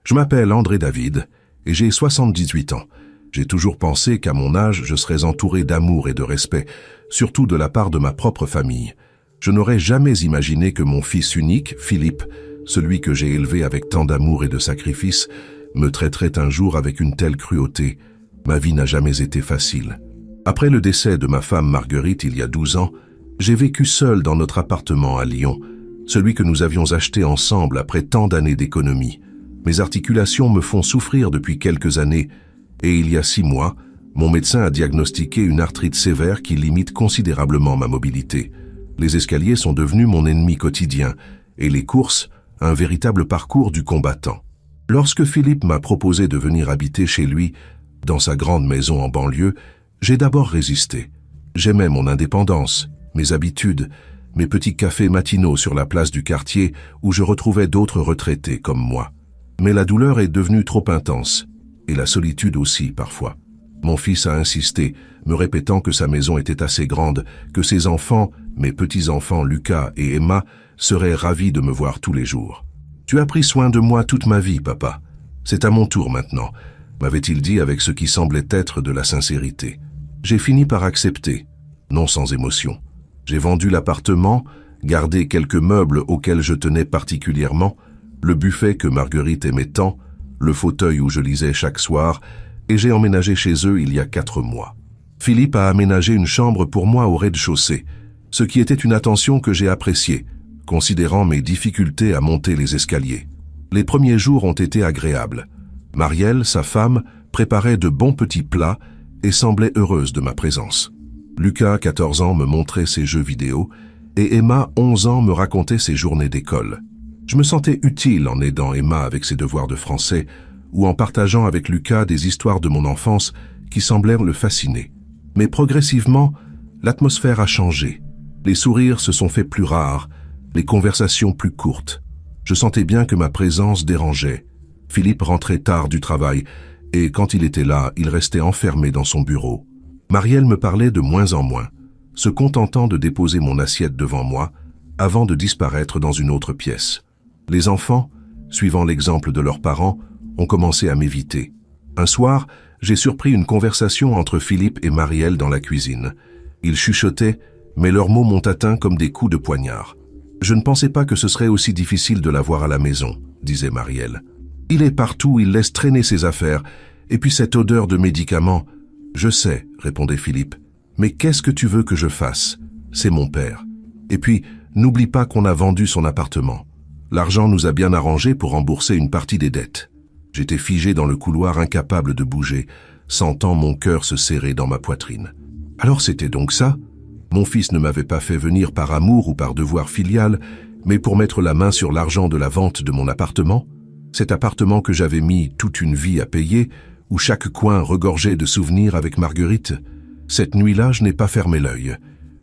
Je m'appelle André David et j'ai 78 ans. J'ai toujours pensé qu'à mon âge, je serais entouré d'amour et de respect, surtout de la part de ma propre famille. Je n'aurais jamais imaginé que mon fils unique, Philippe, celui que j'ai élevé avec tant d'amour et de sacrifice, me traiterait un jour avec une telle cruauté. Ma vie n'a jamais été facile. Après le décès de ma femme Marguerite il y a 12 ans, j'ai vécu seul dans notre appartement à Lyon, celui que nous avions acheté ensemble après tant d'années d'économie. Mes articulations me font souffrir depuis quelques années et il y a 6 mois, mon médecin a diagnostiqué une arthrite sévère qui limite considérablement ma mobilité. Les escaliers sont devenus mon ennemi quotidien et les courses, un véritable parcours du combattant. Lorsque Philippe m'a proposé de venir habiter chez lui, dans sa grande maison en banlieue, j'ai d'abord résisté. J'aimais mon indépendance, mes habitudes, mes petits cafés matinaux sur la place du quartier où je retrouvais d'autres retraités comme moi. Mais la douleur est devenue trop intense, et la solitude aussi parfois. Mon fils a insisté, me répétant que sa maison était assez grande, que ses enfants, mes petits-enfants Lucas et Emma, seraient ravis de me voir tous les jours. « Tu as pris soin de moi toute ma vie, papa. C'est à mon tour maintenant », m'avait-il dit avec ce qui semblait être de la sincérité. J'ai fini par accepter, non sans émotion. J'ai vendu l'appartement, gardé quelques meubles auxquels je tenais particulièrement, le buffet que Marguerite aimait tant, le fauteuil où je lisais chaque soir, et j'ai emménagé chez eux il y a 4 mois. Philippe a aménagé une chambre pour moi au rez-de-chaussée, ce qui était une attention que j'ai appréciée, considérant mes difficultés à monter les escaliers. Les premiers jours ont été agréables. Marielle, sa femme, préparait de bons petits plats et semblait heureuse de ma présence. Lucas, 14 ans, me montrait ses jeux vidéo et Emma, 11 ans, me racontait ses journées d'école. Je me sentais utile en aidant Emma avec ses devoirs de français ou en partageant avec Lucas des histoires de mon enfance qui semblèrent le fasciner. Mais progressivement, l'atmosphère a changé. Les sourires se sont faits plus rares, les conversations plus courtes. Je sentais bien que ma présence dérangeait. Philippe rentrait tard du travail et quand il était là, il restait enfermé dans son bureau. Marielle me parlait de moins en moins, se contentant de déposer mon assiette devant moi avant de disparaître dans une autre pièce. Les enfants, suivant l'exemple de leurs parents, ont commencé à m'éviter. Un soir, j'ai surpris une conversation entre Philippe et Marielle dans la cuisine. Ils chuchotaient, mais leurs mots m'ont atteint comme des coups de poignard. « Je ne pensais pas que ce serait aussi difficile de l'avoir à la maison », disait Marielle. « Il est partout, il laisse traîner ses affaires, et puis cette odeur de médicaments. »« Je sais, » répondait Philippe, « mais qu'est-ce que tu veux que je fasse? C'est mon père. Et puis, n'oublie pas qu'on a vendu son appartement. L'argent nous a bien arrangé pour rembourser une partie des dettes. » J'étais figé dans le couloir, incapable de bouger, sentant mon cœur se serrer dans ma poitrine. Alors c'était donc ça? Mon fils ne m'avait pas fait venir par amour ou par devoir filial, mais pour mettre la main sur l'argent de la vente de mon appartement? Cet appartement que j'avais mis toute une vie à payer, où chaque coin regorgeait de souvenirs avec Marguerite. Cette nuit-là, je n'ai pas fermé l'œil.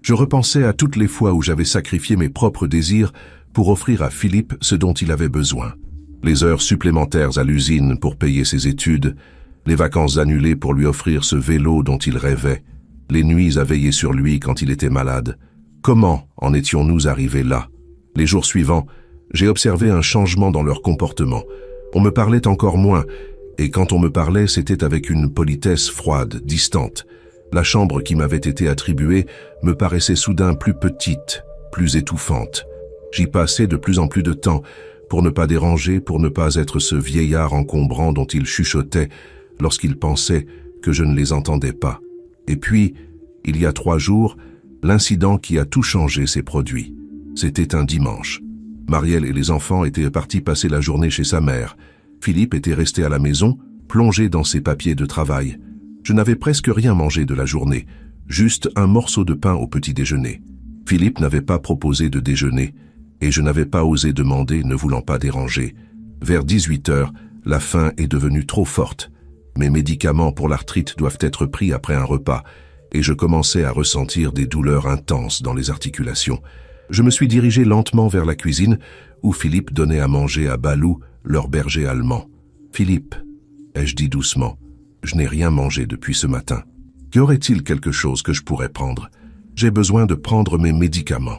Je repensais à toutes les fois où j'avais sacrifié mes propres désirs pour offrir à Philippe ce dont il avait besoin. Les heures supplémentaires à l'usine pour payer ses études, les vacances annulées pour lui offrir ce vélo dont il rêvait, les nuits à veiller sur lui quand il était malade. Comment en étions-nous arrivés là? Les jours suivants, j'ai observé un changement dans leur comportement. On me parlait encore moins, et quand on me parlait, c'était avec une politesse froide, distante. La chambre qui m'avait été attribuée me paraissait soudain plus petite, plus étouffante. J'y passais de plus en plus de temps, pour ne pas déranger, pour ne pas être ce vieillard encombrant dont il chuchotait lorsqu'il pensait que je ne les entendais pas. Et puis, il y a 3 jours, l'incident qui a tout changé s'est produit. C'était un dimanche. Marielle et les enfants étaient partis passer la journée chez sa mère. Philippe était resté à la maison, plongé dans ses papiers de travail. Je n'avais presque rien mangé de la journée, juste un morceau de pain au petit déjeuner. Philippe n'avait pas proposé de déjeuner, et je n'avais pas osé demander, ne voulant pas déranger. Vers 18 heures, la faim est devenue trop forte. Mes médicaments pour l'arthrite doivent être pris après un repas, et je commençais à ressentir des douleurs intenses dans les articulations. Je me suis dirigé lentement vers la cuisine, où Philippe donnait à manger à Balou, leur berger allemand. « Philippe, » ai-je dit doucement, « je n'ai rien mangé depuis ce matin. Y aurait-il quelque chose que je pourrais prendre? J'ai besoin de prendre mes médicaments. »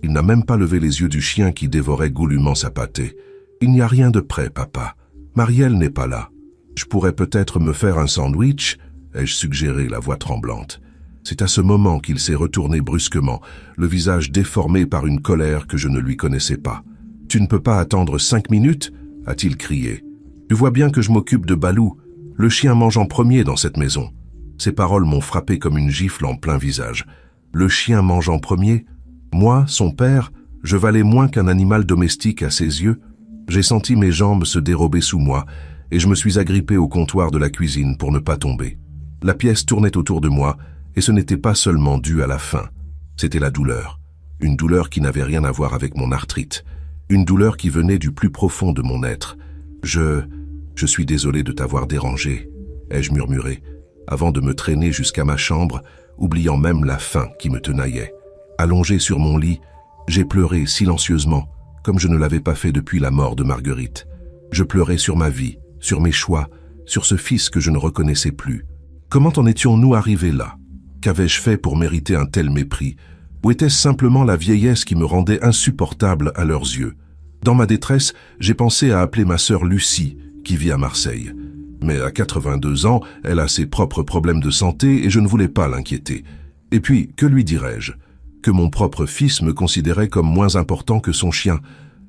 Il n'a même pas levé les yeux du chien qui dévorait goulûment sa pâtée. « Il n'y a rien de prêt, papa. » Marielle n'est pas là. Je pourrais peut-être me faire un sandwich, ai-je suggéré, la voix tremblante. C'est à ce moment qu'il s'est retourné brusquement, le visage déformé par une colère que je ne lui connaissais pas. « Tu ne peux pas attendre 5 minutes ?» a-t-il crié. « Tu vois bien que je m'occupe de Balou. Le chien mange en premier dans cette maison. » Ces paroles m'ont frappé comme une gifle en plein visage. Le chien mange en premier? Moi, son père, je valais moins qu'un animal domestique à ses yeux? J'ai senti mes jambes se dérober sous moi et je me suis agrippé au comptoir de la cuisine pour ne pas tomber. La pièce tournait autour de moi et ce n'était pas seulement dû à la faim. C'était la douleur. Une douleur qui n'avait rien à voir avec mon arthrite. Une douleur qui venait du plus profond de mon être. Je suis désolé de t'avoir dérangé, ai-je murmuré, avant de me traîner jusqu'à ma chambre, oubliant même la faim qui me tenaillait. Allongé sur mon lit, j'ai pleuré silencieusement, comme je ne l'avais pas fait depuis la mort de Marguerite. Je pleurais sur ma vie, sur mes choix, sur ce fils que je ne reconnaissais plus. Comment en étions-nous arrivés là? Qu'avais-je fait pour mériter un tel mépris? Ou était-ce simplement la vieillesse qui me rendait insupportable à leurs yeux? Dans ma détresse, j'ai pensé à appeler ma sœur Lucie, qui vit à Marseille. Mais à 82 ans, elle a ses propres problèmes de santé et je ne voulais pas l'inquiéter. Et puis, que lui dirais-je? Que mon propre fils me considérait comme moins important que son chien.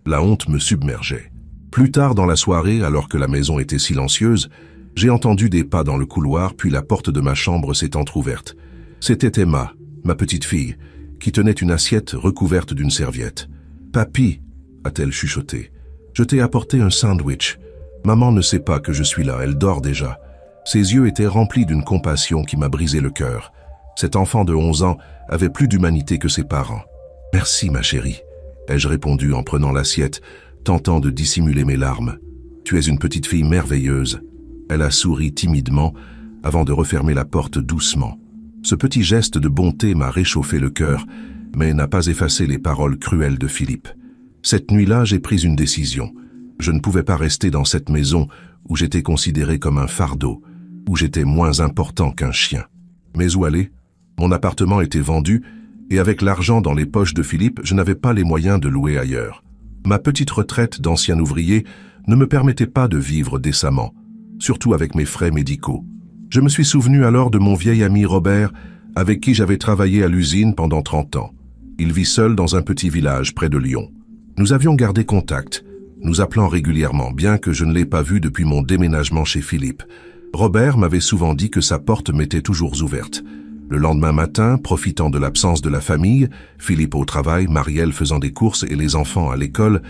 La honte me submergeait. Plus tard dans la soirée, alors que la maison était silencieuse, j'ai entendu des pas dans le couloir, puis la porte de ma chambre s'est entr'ouverte. C'était Emma, ma petite fille, qui tenait une assiette recouverte d'une serviette. « Papy » a-t-elle chuchoté, « je t'ai apporté un sandwich. Maman ne sait pas que je suis là, elle dort déjà. » Ses yeux étaient remplis d'une compassion qui m'a brisé le cœur. Cet enfant de 11 ans avait plus d'humanité que ses parents. « Merci, ma chérie » ai-je répondu en prenant l'assiette, tentant de dissimuler mes larmes. « Tu es une petite fille merveilleuse. » Elle a souri timidement avant de refermer la porte doucement. Ce petit geste de bonté m'a réchauffé le cœur, mais n'a pas effacé les paroles cruelles de Philippe. Cette nuit-là, j'ai pris une décision. Je ne pouvais pas rester dans cette maison où j'étais considéré comme un fardeau, où j'étais moins important qu'un chien. Mais où aller? Mon appartement était vendu, et avec l'argent dans les poches de Philippe, je n'avais pas les moyens de louer ailleurs. Ma petite retraite d'ancien ouvrier ne me permettait pas de vivre décemment, surtout avec mes frais médicaux. Je me suis souvenu alors de mon vieil ami Robert, avec qui j'avais travaillé à l'usine pendant 30 ans. Il vit seul dans un petit village près de Lyon. Nous avions gardé contact, nous appelant régulièrement, bien que je ne l'ai pas vu depuis mon déménagement chez Philippe. Robert m'avait souvent dit que sa porte m'était toujours ouverte. Le lendemain matin, profitant de l'absence de la famille, Philippe au travail, Marielle faisant des courses et les enfants à l'école,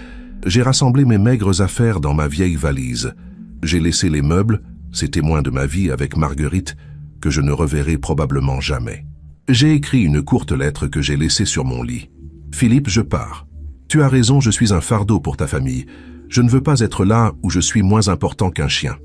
j'ai rassemblé mes maigres affaires dans ma vieille valise. J'ai laissé les meubles, ces témoins de ma vie avec Marguerite, que je ne reverrai probablement jamais. J'ai écrit une courte lettre que j'ai laissée sur mon lit. « Philippe, je pars. Tu as raison, je suis un fardeau pour ta famille. Je ne veux pas être là où je suis moins important qu'un chien.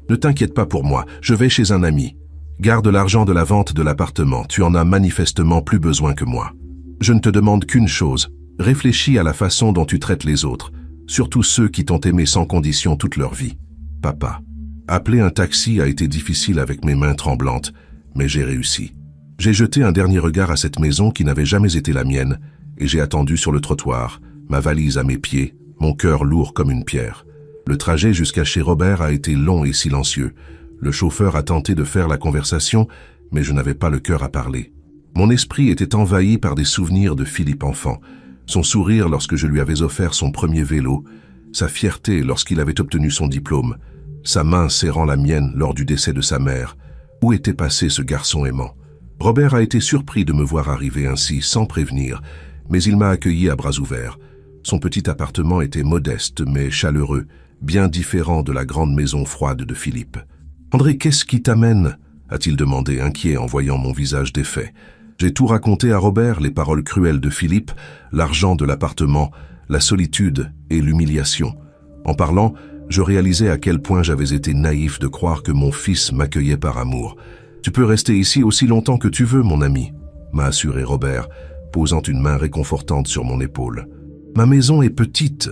Ne t'inquiète pas pour moi, je vais chez un ami. Garde l'argent de la vente de l'appartement, tu en as manifestement plus besoin que moi. Je ne te demande qu'une chose, réfléchis à la façon dont tu traites les autres, surtout ceux qui t'ont aimé sans condition toute leur vie. Papa. » Appeler un taxi a été difficile avec mes mains tremblantes, mais j'ai réussi. J'ai jeté un dernier regard à cette maison qui n'avait jamais été la mienne, et j'ai attendu sur le trottoir, ma valise à mes pieds, mon cœur lourd comme une pierre. Le trajet jusqu'à chez Robert a été long et silencieux. Le chauffeur a tenté de faire la conversation, mais je n'avais pas le cœur à parler. Mon esprit était envahi par des souvenirs de Philippe enfant, son sourire lorsque je lui avais offert son premier vélo, sa fierté lorsqu'il avait obtenu son diplôme, sa main serrant la mienne lors du décès de sa mère. Où était passé ce garçon aimant? Robert a été surpris de me voir arriver ainsi, sans prévenir, mais il m'a accueilli à bras ouverts. Son petit appartement était modeste mais chaleureux, bien différent de la grande maison froide de Philippe. « André, qu'est-ce qui t'amène » a-t-il demandé, inquiet en voyant mon visage défait. J'ai tout raconté à Robert, les paroles cruelles de Philippe, l'argent de l'appartement, la solitude et l'humiliation. En parlant, je réalisais à quel point j'avais été naïf de croire que mon fils m'accueillait par amour. « Tu peux rester ici aussi longtemps que tu veux, mon ami » m'a assuré Robert, posant une main réconfortante sur mon épaule. « Ma maison est petite,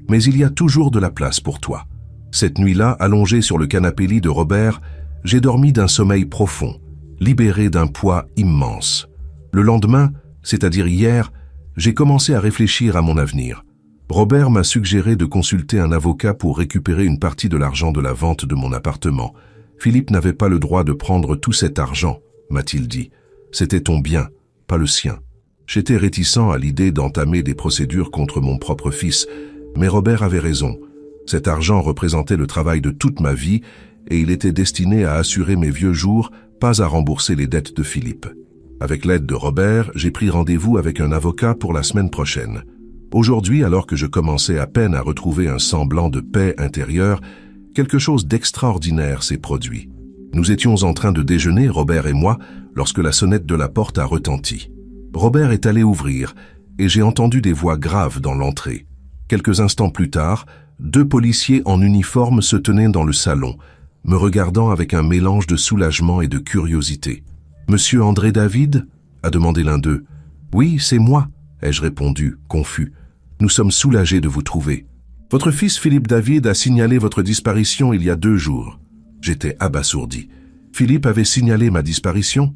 mais il y a toujours de la place pour toi. » Cette nuit-là, allongé sur le canapé-lit de Robert, j'ai dormi d'un sommeil profond, libéré d'un poids immense. Le lendemain, c'est-à-dire hier, j'ai commencé à réfléchir à mon avenir. Robert m'a suggéré de consulter un avocat pour récupérer une partie de l'argent de la vente de mon appartement. Philippe n'avait pas le droit de prendre tout cet argent, m'a-t-il dit. C'était ton bien, pas le sien. J'étais réticent à l'idée d'entamer des procédures contre mon propre fils, mais Robert avait raison. Cet argent représentait le travail de toute ma vie et il était destiné à assurer mes vieux jours, pas à rembourser les dettes de Philippe. Avec l'aide de Robert, j'ai pris rendez-vous avec un avocat pour la semaine prochaine. Aujourd'hui, alors que je commençais à peine à retrouver un semblant de paix intérieure, quelque chose d'extraordinaire s'est produit. Nous étions en train de déjeuner, Robert et moi, lorsque la sonnette de la porte a retenti. Robert est allé ouvrir et j'ai entendu des voix graves dans l'entrée. Quelques instants plus tard, 2 policiers en uniforme se tenaient dans le salon, me regardant avec un mélange de soulagement et de curiosité. « Monsieur André David ?» a demandé l'un d'eux. « Oui, c'est moi », ai-je répondu, confus. « Nous sommes soulagés de vous trouver. Votre fils Philippe David a signalé votre disparition il y a 2 jours. » J'étais abasourdi. Philippe avait signalé ma disparition.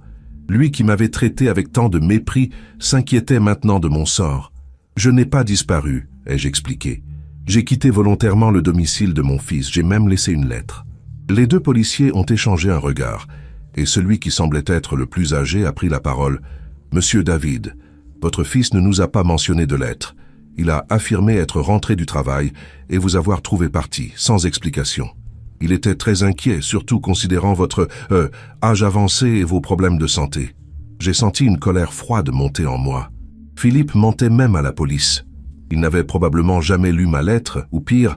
Lui qui m'avait traité avec tant de mépris s'inquiétait maintenant de mon sort. « Je n'ai pas disparu », ai-je expliqué. « J'ai quitté volontairement le domicile de mon fils, j'ai même laissé une lettre. » Les 2 policiers ont échangé un regard, et celui qui semblait être le plus âgé a pris la parole. « Monsieur David, votre fils ne nous a pas mentionné de lettre. Il a affirmé être rentré du travail et vous avoir trouvé parti, sans explication. Il était très inquiet, surtout considérant votre âge avancé et vos problèmes de santé. J'ai senti une colère froide monter en moi. Philippe mentait même à la police. Il n'avait probablement jamais lu ma lettre, ou pire,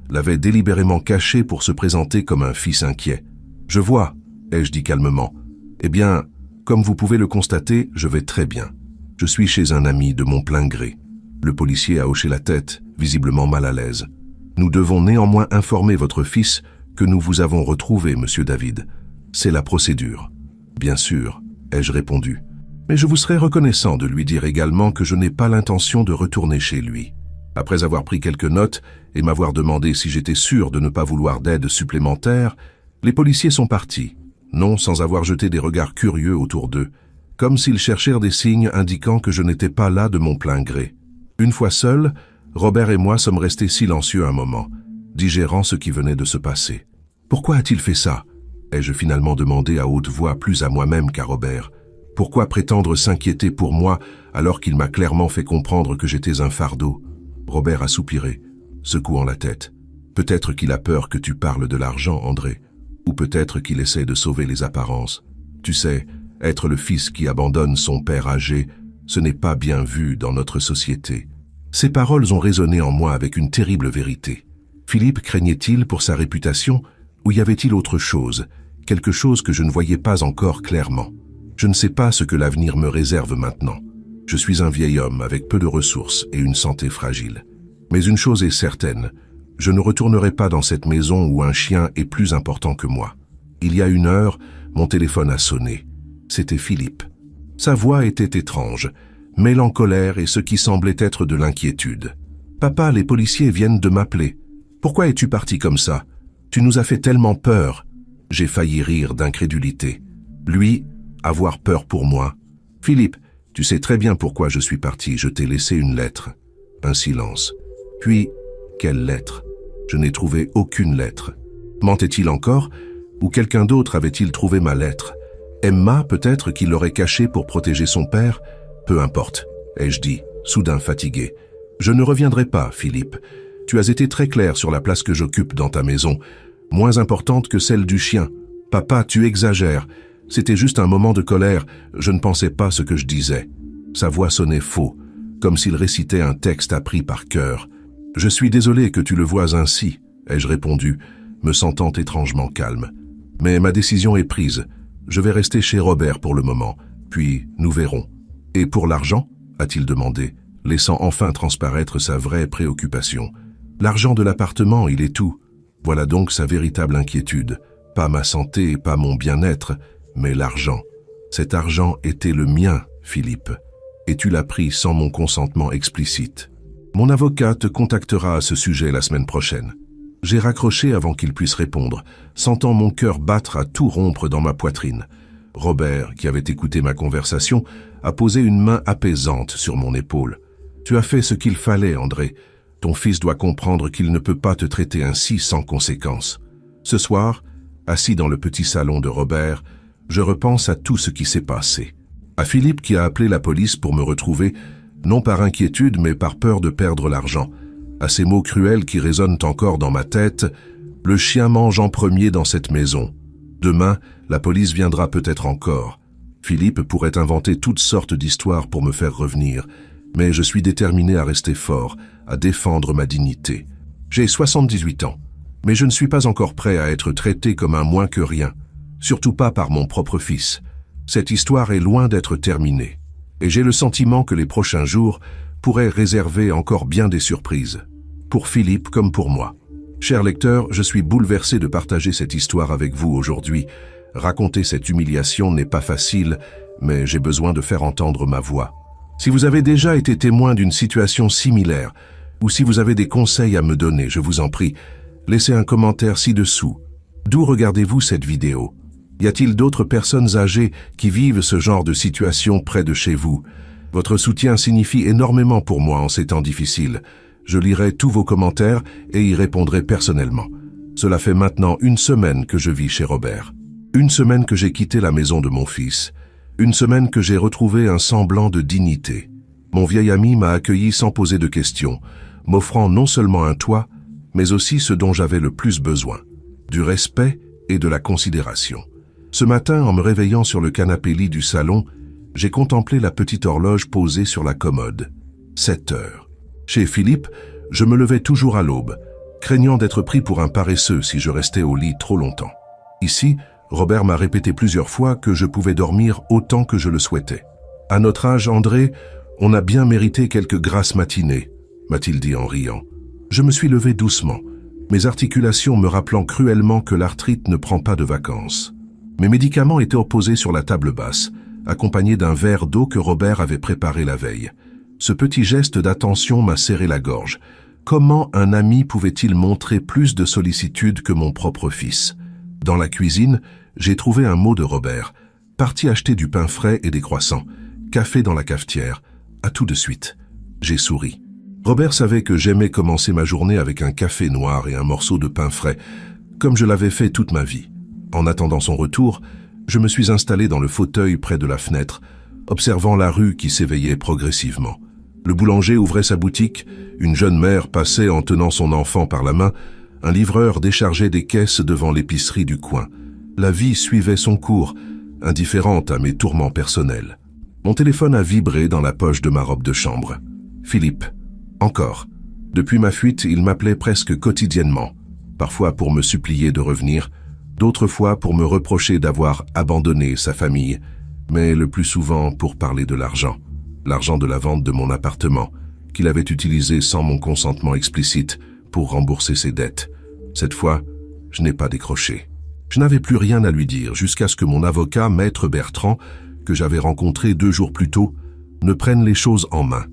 l'avait délibérément cachée pour se présenter comme un fils inquiet. « Je vois », ai-je dit calmement. « Eh bien, comme vous pouvez le constater, je vais très bien. Je suis chez un ami de mon plein gré. » Le policier a hoché la tête, visiblement mal à l'aise. « Nous devons néanmoins informer votre fils que nous vous avons retrouvé, monsieur David. C'est la procédure. »« Bien sûr, » ai-je répondu. « Mais je vous serais reconnaissant de lui dire également que je n'ai pas l'intention de retourner chez lui. » Après avoir pris quelques notes et m'avoir demandé si j'étais sûr de ne pas vouloir d'aide supplémentaire, les policiers sont partis, non sans avoir jeté des regards curieux autour d'eux, comme s'ils cherchèrent des signes indiquant que je n'étais pas là de mon plein gré. Une fois seuls, Robert et moi sommes restés silencieux un moment, digérant ce qui venait de se passer. « Pourquoi a-t-il fait ça ?» ai-je finalement demandé à haute voix, plus à moi-même qu'à Robert. « Pourquoi prétendre s'inquiéter pour moi alors qu'il m'a clairement fait comprendre que j'étais un fardeau ?» Robert a soupiré, secouant la tête. « Peut-être qu'il a peur que tu parles de l'argent, André, ou peut-être qu'il essaie de sauver les apparences. Tu sais, être le fils qui abandonne son père âgé, ce n'est pas bien vu dans notre société. » Ces paroles ont résonné en moi avec une terrible vérité. Philippe craignait-il pour sa réputation, ou y avait-il autre chose, quelque chose que je ne voyais pas encore clairement? Je ne sais pas ce que l'avenir me réserve maintenant. Je suis un vieil homme avec peu de ressources et une santé fragile. Mais une chose est certaine, je ne retournerai pas dans cette maison où un chien est plus important que moi. Il y a 1 heure, mon téléphone a sonné. C'était Philippe. Sa voix était étrange, mêlant colère et ce qui semblait être de l'inquiétude. « Papa, les policiers viennent de m'appeler. Pourquoi es-tu parti comme ça? Tu nous as fait tellement peur. » J'ai failli rire d'incrédulité. Lui, avoir peur pour moi. « Philippe, tu sais très bien pourquoi je suis parti, je t'ai laissé une lettre. » Un silence. Puis, quelle lettre? Je n'ai trouvé aucune lettre. Mentait-il encore? Ou quelqu'un d'autre avait-il trouvé ma lettre? Emma, peut-être, qui l'aurait cachée pour protéger son père? Peu importe, ai-je dit, soudain fatigué. Je ne reviendrai pas, Philippe. Tu as été très clair sur la place que j'occupe dans ta maison, moins importante que celle du chien. Papa, tu exagères. C'était juste un moment de colère, je ne pensais pas ce que je disais. Sa voix sonnait faux, comme s'il récitait un texte appris par cœur. « Je suis désolé que tu le vois ainsi », ai-je répondu, me sentant étrangement calme. « Mais ma décision est prise. Je vais rester chez Robert pour le moment, puis nous verrons. »« Et pour l'argent ?» a-t-il demandé, laissant enfin transparaître sa vraie préoccupation. « L'argent de l'appartement, il est tout. Voilà donc sa véritable inquiétude. Pas ma santé, pas mon bien-être, mais l'argent. Cet argent était le mien, Philippe, et tu l'as pris sans mon consentement explicite. Mon avocat te contactera à ce sujet la semaine prochaine. » J'ai raccroché avant qu'il puisse répondre, sentant mon cœur battre à tout rompre dans ma poitrine. Robert, qui avait écouté ma conversation, a posé une main apaisante sur mon épaule. « Tu as fait ce qu'il fallait, André. Ton fils doit comprendre qu'il ne peut pas te traiter ainsi sans conséquence. » Ce soir, assis dans le petit salon de Robert, je repense à tout ce qui s'est passé. À Philippe qui a appelé la police pour me retrouver, non par inquiétude mais par peur de perdre l'argent. À ces mots cruels qui résonnent encore dans ma tête, « Le chien mange en premier dans cette maison. Demain, la police viendra peut-être encore. » Philippe pourrait inventer toutes sortes d'histoires pour me faire revenir, mais je suis déterminé à rester fort, à défendre ma dignité. J'ai 78 ans, mais je ne suis pas encore prêt à être traité comme un moins que rien, surtout pas par mon propre fils. Cette histoire est loin d'être terminée, et j'ai le sentiment que les prochains jours pourraient réserver encore bien des surprises, pour Philippe comme pour moi. Cher lecteur, je suis bouleversé de partager cette histoire avec vous aujourd'hui. Raconter cette humiliation n'est pas facile, mais j'ai besoin de faire entendre ma voix. Si vous avez déjà été témoin d'une situation similaire, ou si vous avez des conseils à me donner, je vous en prie, laissez un commentaire ci-dessous. D'où regardez-vous cette vidéo? Y a-t-il d'autres personnes âgées qui vivent ce genre de situation près de chez vous? Votre soutien signifie énormément pour moi en ces temps difficiles. Je lirai tous vos commentaires et y répondrai personnellement. Cela fait maintenant 1 semaine que je vis chez Robert. 1 semaine que j'ai quitté la maison de mon fils. 1 semaine que j'ai retrouvé un semblant de dignité. Mon vieil ami m'a accueilli sans poser de questions, m'offrant non seulement un toit, mais aussi ce dont j'avais le plus besoin, du respect et de la considération. Ce matin, en me réveillant sur le canapé-lit du salon, j'ai contemplé la petite horloge posée sur la commode. 7 heures. Chez Philippe, je me levais toujours à l'aube, craignant d'être pris pour un paresseux si je restais au lit trop longtemps. Ici, Robert m'a répété plusieurs fois que je pouvais dormir autant que je le souhaitais. « À notre âge, André, on a bien mérité quelques grasses matinées », m'a-t-il dit en riant. Je me suis levé doucement, mes articulations me rappelant cruellement que l'arthrite ne prend pas de vacances. Mes médicaments étaient posés sur la table basse, accompagnés d'un verre d'eau que Robert avait préparé la veille. Ce petit geste d'attention m'a serré la gorge. Comment un ami pouvait-il montrer plus de sollicitude que mon propre fils? Dans la cuisine, j'ai trouvé un mot de Robert. Parti acheter du pain frais et des croissants. Café dans la cafetière. À tout de suite. J'ai souri. Robert savait que j'aimais commencer ma journée avec un café noir et un morceau de pain frais, comme je l'avais fait toute ma vie. En attendant son retour, je me suis installé dans le fauteuil près de la fenêtre, observant la rue qui s'éveillait progressivement. Le boulanger ouvrait sa boutique, une jeune mère passait en tenant son enfant par la main, un livreur déchargeait des caisses devant l'épicerie du coin. La vie suivait son cours, indifférente à mes tourments personnels. Mon téléphone a vibré dans la poche de ma robe de chambre. Philippe. Encore. Depuis ma fuite, il m'appelait presque quotidiennement, parfois pour me supplier de revenir, d'autres fois pour me reprocher d'avoir abandonné sa famille, mais le plus souvent pour parler de l'argent. L'argent de la vente de mon appartement, qu'il avait utilisé sans mon consentement explicite pour rembourser ses dettes. Cette fois, je n'ai pas décroché. Je n'avais plus rien à lui dire jusqu'à ce que mon avocat, Maître Bertrand, que j'avais rencontré 2 jours plus tôt, ne prenne les choses en main.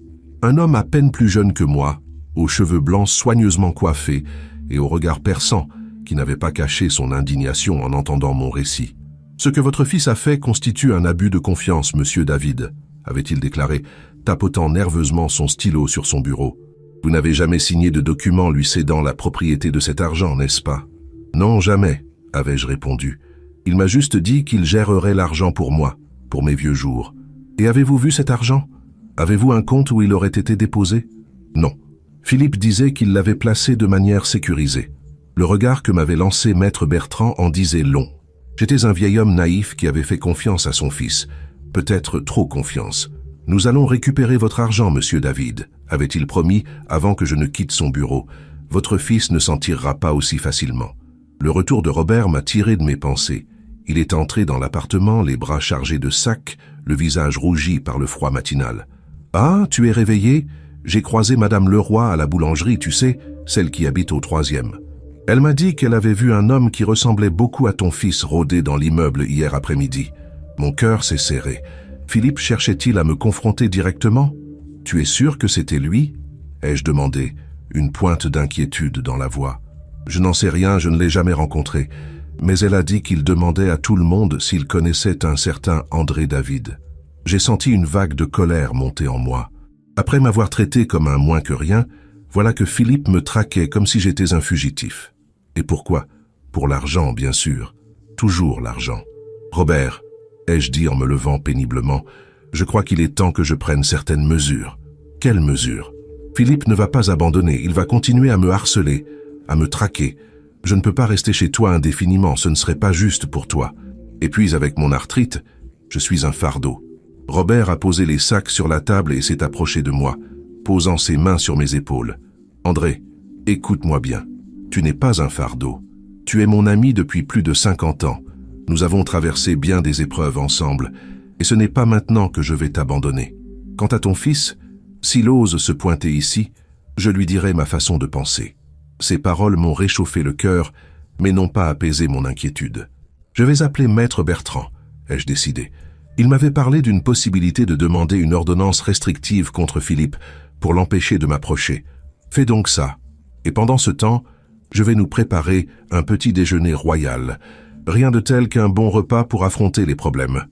Un homme à peine plus jeune que moi, aux cheveux blancs soigneusement coiffés et au regard perçant, qui n'avait pas caché son indignation en entendant mon récit. « Ce que votre fils a fait constitue un abus de confiance, monsieur David », avait-il déclaré, tapotant nerveusement son stylo sur son bureau. « Vous n'avez jamais signé de document lui cédant la propriété de cet argent, n'est-ce pas ?»« Non, jamais, » avais-je répondu. « Il m'a juste dit qu'il gérerait l'argent pour moi, pour mes vieux jours. Et avez-vous vu cet argent? Avez-vous un compte où il aurait été déposé? » Non. Philippe disait qu'il l'avait placé de manière sécurisée. Le regard que m'avait lancé Maître Bertrand en disait long. J'étais un vieil homme naïf qui avait fait confiance à son fils. Peut-être trop confiance. « Nous allons récupérer votre argent, monsieur David, » avait-il promis avant que je ne quitte son bureau. « Votre fils ne s'en tirera pas aussi facilement. » Le retour de Robert m'a tiré de mes pensées. Il est entré dans l'appartement, les bras chargés de sacs, le visage rougi par le froid matinal. « Ah, tu es réveillé? J'ai croisé Madame Leroy à la boulangerie, tu sais, celle qui habite au 3e. Elle m'a dit qu'elle avait vu un homme qui ressemblait beaucoup à ton fils rôder dans l'immeuble hier après-midi. Mon cœur s'est serré. Philippe cherchait-il à me confronter directement? Tu es sûr que c'était lui? Ai-je demandé, une pointe d'inquiétude dans la voix. Je n'en sais rien, je ne l'ai jamais rencontré, mais elle a dit qu'il demandait à tout le monde s'il connaissait un certain André David. J'ai senti une vague de colère monter en moi. Après m'avoir traité comme un moins que rien, Voilà que Philippe me traquait comme si j'étais un fugitif. Et pourquoi? Pour l'argent, bien sûr. Toujours l'argent. Robert, ai-je dit en me levant péniblement, je crois qu'il est temps que je prenne certaines mesures. Quelles mesures? Philippe ne va pas abandonner, il va continuer à me harceler, à me traquer. Je ne peux pas rester chez toi indéfiniment, ce ne serait pas juste pour toi. Et puis avec mon arthrite, je suis un fardeau. Robert a posé les sacs sur la table et s'est approché de moi, posant ses mains sur mes épaules. André, écoute-moi bien. Tu n'es pas un fardeau. Tu es mon ami depuis plus de 50 ans. Nous avons traversé bien des épreuves ensemble, et ce n'est pas maintenant que je vais t'abandonner. Quant à ton fils, s'il ose se pointer ici, je lui dirai ma façon de penser. Ces paroles m'ont réchauffé le cœur, mais n'ont pas apaisé mon inquiétude. Je vais appeler Maître Bertrand, ai-je décidé. Il m'avait parlé d'une possibilité de demander une ordonnance restrictive contre Philippe pour l'empêcher de m'approcher. Fais donc ça, et pendant ce temps, je vais nous préparer un petit déjeuner royal. Rien de tel qu'un bon repas pour affronter les problèmes.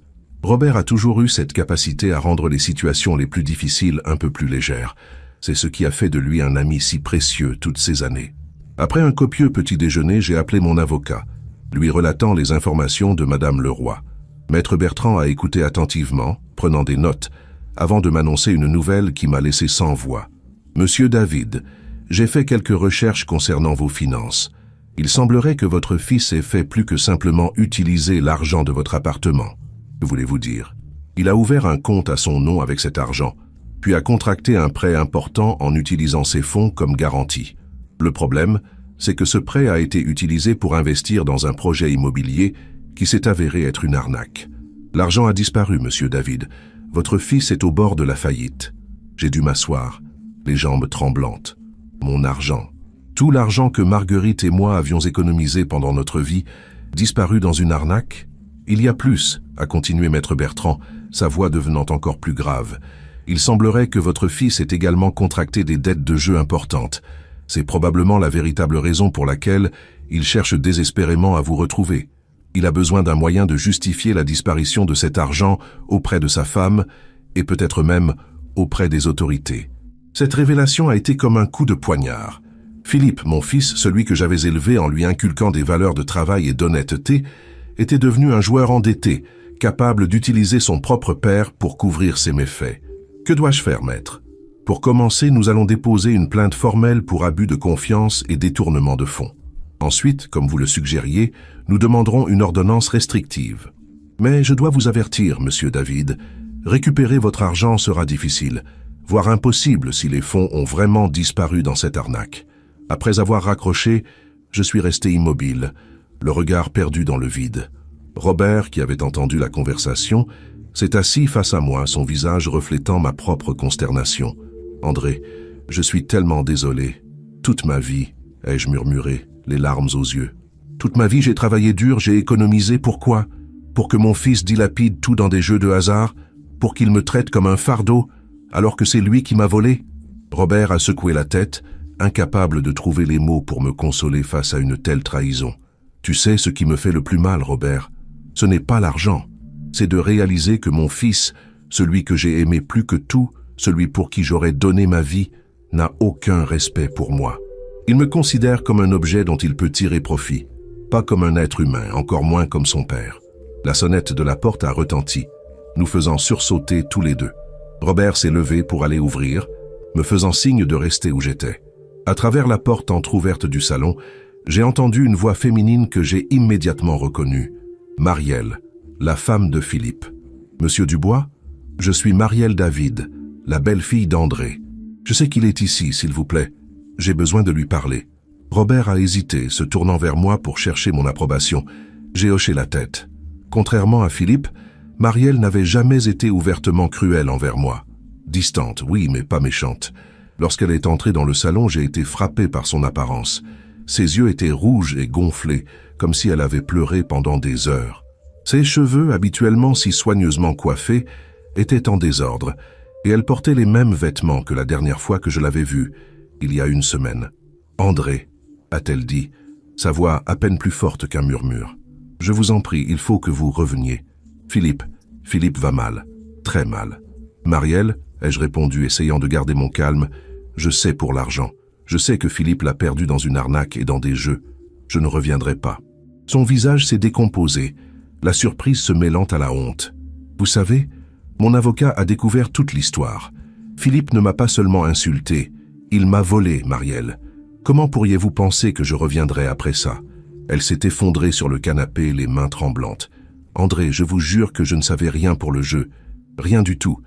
Robert a toujours eu cette capacité à rendre les situations les plus difficiles un peu plus légères. C'est ce qui a fait de lui un ami si précieux toutes ces années. Après un copieux petit déjeuner, j'ai appelé mon avocat, lui relatant les informations de Madame Leroy. Maître Bertrand a écouté attentivement, prenant des notes, avant de m'annoncer une nouvelle qui m'a laissé sans voix. Monsieur David, j'ai fait quelques recherches concernant vos finances. Il semblerait que votre fils ait fait plus que simplement utiliser l'argent de votre appartement. Que voulez-vous dire? Il a ouvert un compte à son nom avec cet argent, puis a contracté un prêt important en utilisant ces fonds comme garantie. Le problème, c'est que ce prêt a été utilisé pour investir dans un projet immobilier qui s'est avéré être une arnaque. L'argent a disparu, monsieur David. Votre fils est au bord de la faillite. J'ai dû m'asseoir, les jambes tremblantes. Mon argent, tout l'argent que Marguerite et moi avions économisé pendant notre vie, disparu dans une arnaque? Il y a plus, a continué Maître Bertrand, sa voix devenant encore plus grave. Il semblerait que votre fils ait également contracté des dettes de jeu importantes. C'est probablement la véritable raison pour laquelle il cherche désespérément à vous retrouver. Il a besoin d'un moyen de justifier la disparition de cet argent auprès de sa femme et peut-être même auprès des autorités. Cette révélation a été comme un coup de poignard. Philippe, mon fils, celui que j'avais élevé en lui inculquant des valeurs de travail et d'honnêteté, était devenu un joueur endetté, capable d'utiliser son propre père pour couvrir ses méfaits. Que dois-je faire, maître? Pour commencer, nous allons déposer une plainte formelle pour abus de confiance et détournement de fonds. Ensuite, comme vous le suggériez, nous demanderons une ordonnance restrictive. Mais je dois vous avertir, monsieur David, récupérer votre argent sera difficile, voire impossible si les fonds ont vraiment disparu dans cette arnaque. Après avoir raccroché, je suis resté immobile, le regard perdu dans le vide. Robert, qui avait entendu la conversation, s'est assis face à moi, son visage reflétant ma propre consternation. « André, je suis tellement désolé. Toute ma vie, ai-je murmuré, les larmes aux yeux. Toute ma vie, j'ai travaillé dur, j'ai économisé. Pourquoi? Pour que mon fils dilapide tout dans des jeux de hasard? Pour qu'il me traite comme un fardeau, alors que c'est lui qui m'a volé? » Robert a secoué la tête, incapable de trouver les mots pour me consoler face à une telle trahison. « Tu sais ce qui me fait le plus mal, Robert? Ce n'est pas l'argent. C'est de réaliser que mon fils, celui que j'ai aimé plus que tout, celui pour qui j'aurais donné ma vie, n'a aucun respect pour moi. Il me considère comme un objet dont il peut tirer profit, pas comme un être humain, encore moins comme son père. » La sonnette de la porte a retenti, nous faisant sursauter tous les deux. Robert s'est levé pour aller ouvrir, me faisant signe de rester où j'étais. À travers la porte entr'ouverte du salon, j'ai entendu une voix féminine que j'ai immédiatement reconnue. Marielle, la femme de Philippe. « Monsieur Dubois, je suis Marielle David, la belle-fille d'André. Je sais qu'il est ici, s'il vous plaît. J'ai besoin de lui parler. » Robert a hésité, se tournant vers moi pour chercher mon approbation. J'ai hoché la tête. Contrairement à Philippe, Marielle n'avait jamais été ouvertement cruelle envers moi. Distante, oui, mais pas méchante. Lorsqu'elle est entrée dans le salon, j'ai été frappé par son apparence. Ses yeux étaient rouges et gonflés, comme si elle avait pleuré pendant des heures. Ses cheveux, habituellement si soigneusement coiffés, étaient en désordre, et elle portait les mêmes vêtements que la dernière fois que je l'avais vue, il y a une semaine. « André », a-t-elle dit, sa voix à peine plus forte qu'un murmure. « Je vous en prie, il faut que vous reveniez. Philippe va mal, très mal. »« Marielle », ai-je répondu, essayant de garder mon calme, « je sais pour l'argent. Je sais que Philippe l'a perdu dans une arnaque et dans des jeux. Je ne reviendrai pas. Son visage s'est décomposé, la surprise se mêlant à la honte. Vous savez, mon avocat a découvert toute l'histoire. Philippe ne m'a pas seulement insulté, il m'a volé, Marielle. Comment pourriez-vous penser que je reviendrais après ça? Elle s'est effondrée sur le canapé, les mains tremblantes. André, je vous jure que je ne savais rien pour le jeu. Rien du tout.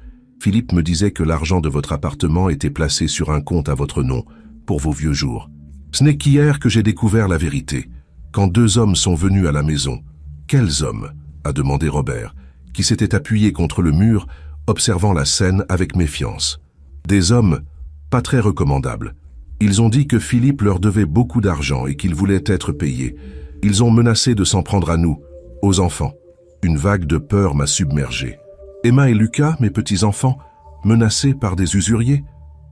Philippe me disait que l'argent de votre appartement était placé sur un compte à votre nom, pour vos vieux jours. Ce n'est qu'hier que j'ai découvert la vérité, quand 2 hommes sont venus à la maison. Quels hommes? A demandé Robert, qui s'était appuyé contre le mur, observant la scène avec méfiance. Des hommes pas très recommandables. Ils ont dit que Philippe leur devait beaucoup d'argent et qu'il voulait être payé. Ils ont menacé de s'en prendre à nous, aux enfants. Une vague de peur m'a submergé. Emma et Lucas, mes petits-enfants, menacés par des usuriers?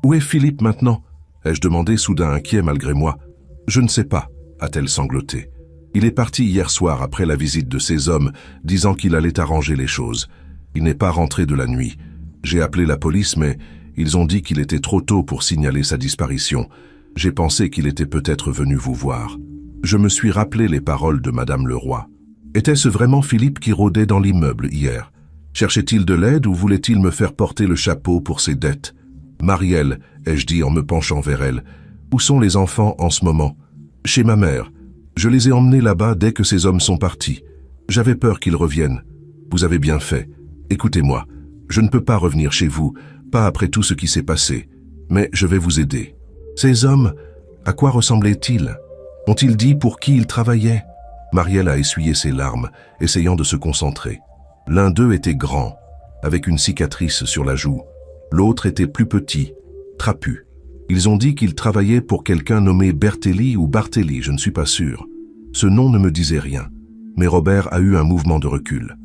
Où est Philippe maintenant? Ai-je demandé soudain inquiet malgré moi. Je ne sais pas, a-t-elle sangloté. Il est parti hier soir après la visite de ces hommes, disant qu'il allait arranger les choses. Il n'est pas rentré de la nuit. J'ai appelé la police, mais ils ont dit qu'il était trop tôt pour signaler sa disparition. J'ai pensé qu'il était peut-être venu vous voir. Je me suis rappelé les paroles de Madame Leroy. Était-ce vraiment Philippe qui rôdait dans l'immeuble hier? Cherchait-il de l'aide ou voulait-il me faire porter le chapeau pour ses dettes? Marielle, ai-je dit en me penchant vers elle, où sont les enfants en ce moment? Chez ma mère. Je les ai emmenés là-bas dès que ces hommes sont partis. J'avais peur qu'ils reviennent. Vous avez bien fait. Écoutez-moi, je ne peux pas revenir chez vous, pas après tout ce qui s'est passé, mais je vais vous aider. Ces hommes, à quoi ressemblaient-ils? Ont-ils dit pour qui ils travaillaient? Marielle a essuyé ses larmes, essayant de se concentrer. L'un d'eux était grand, avec une cicatrice sur la joue. L'autre était plus petit, trapu. Ils ont dit qu'il travaillait pour quelqu'un nommé Bertelli ou Bartelli, je ne suis pas sûr. Ce nom ne me disait rien, mais Robert a eu un mouvement de recul.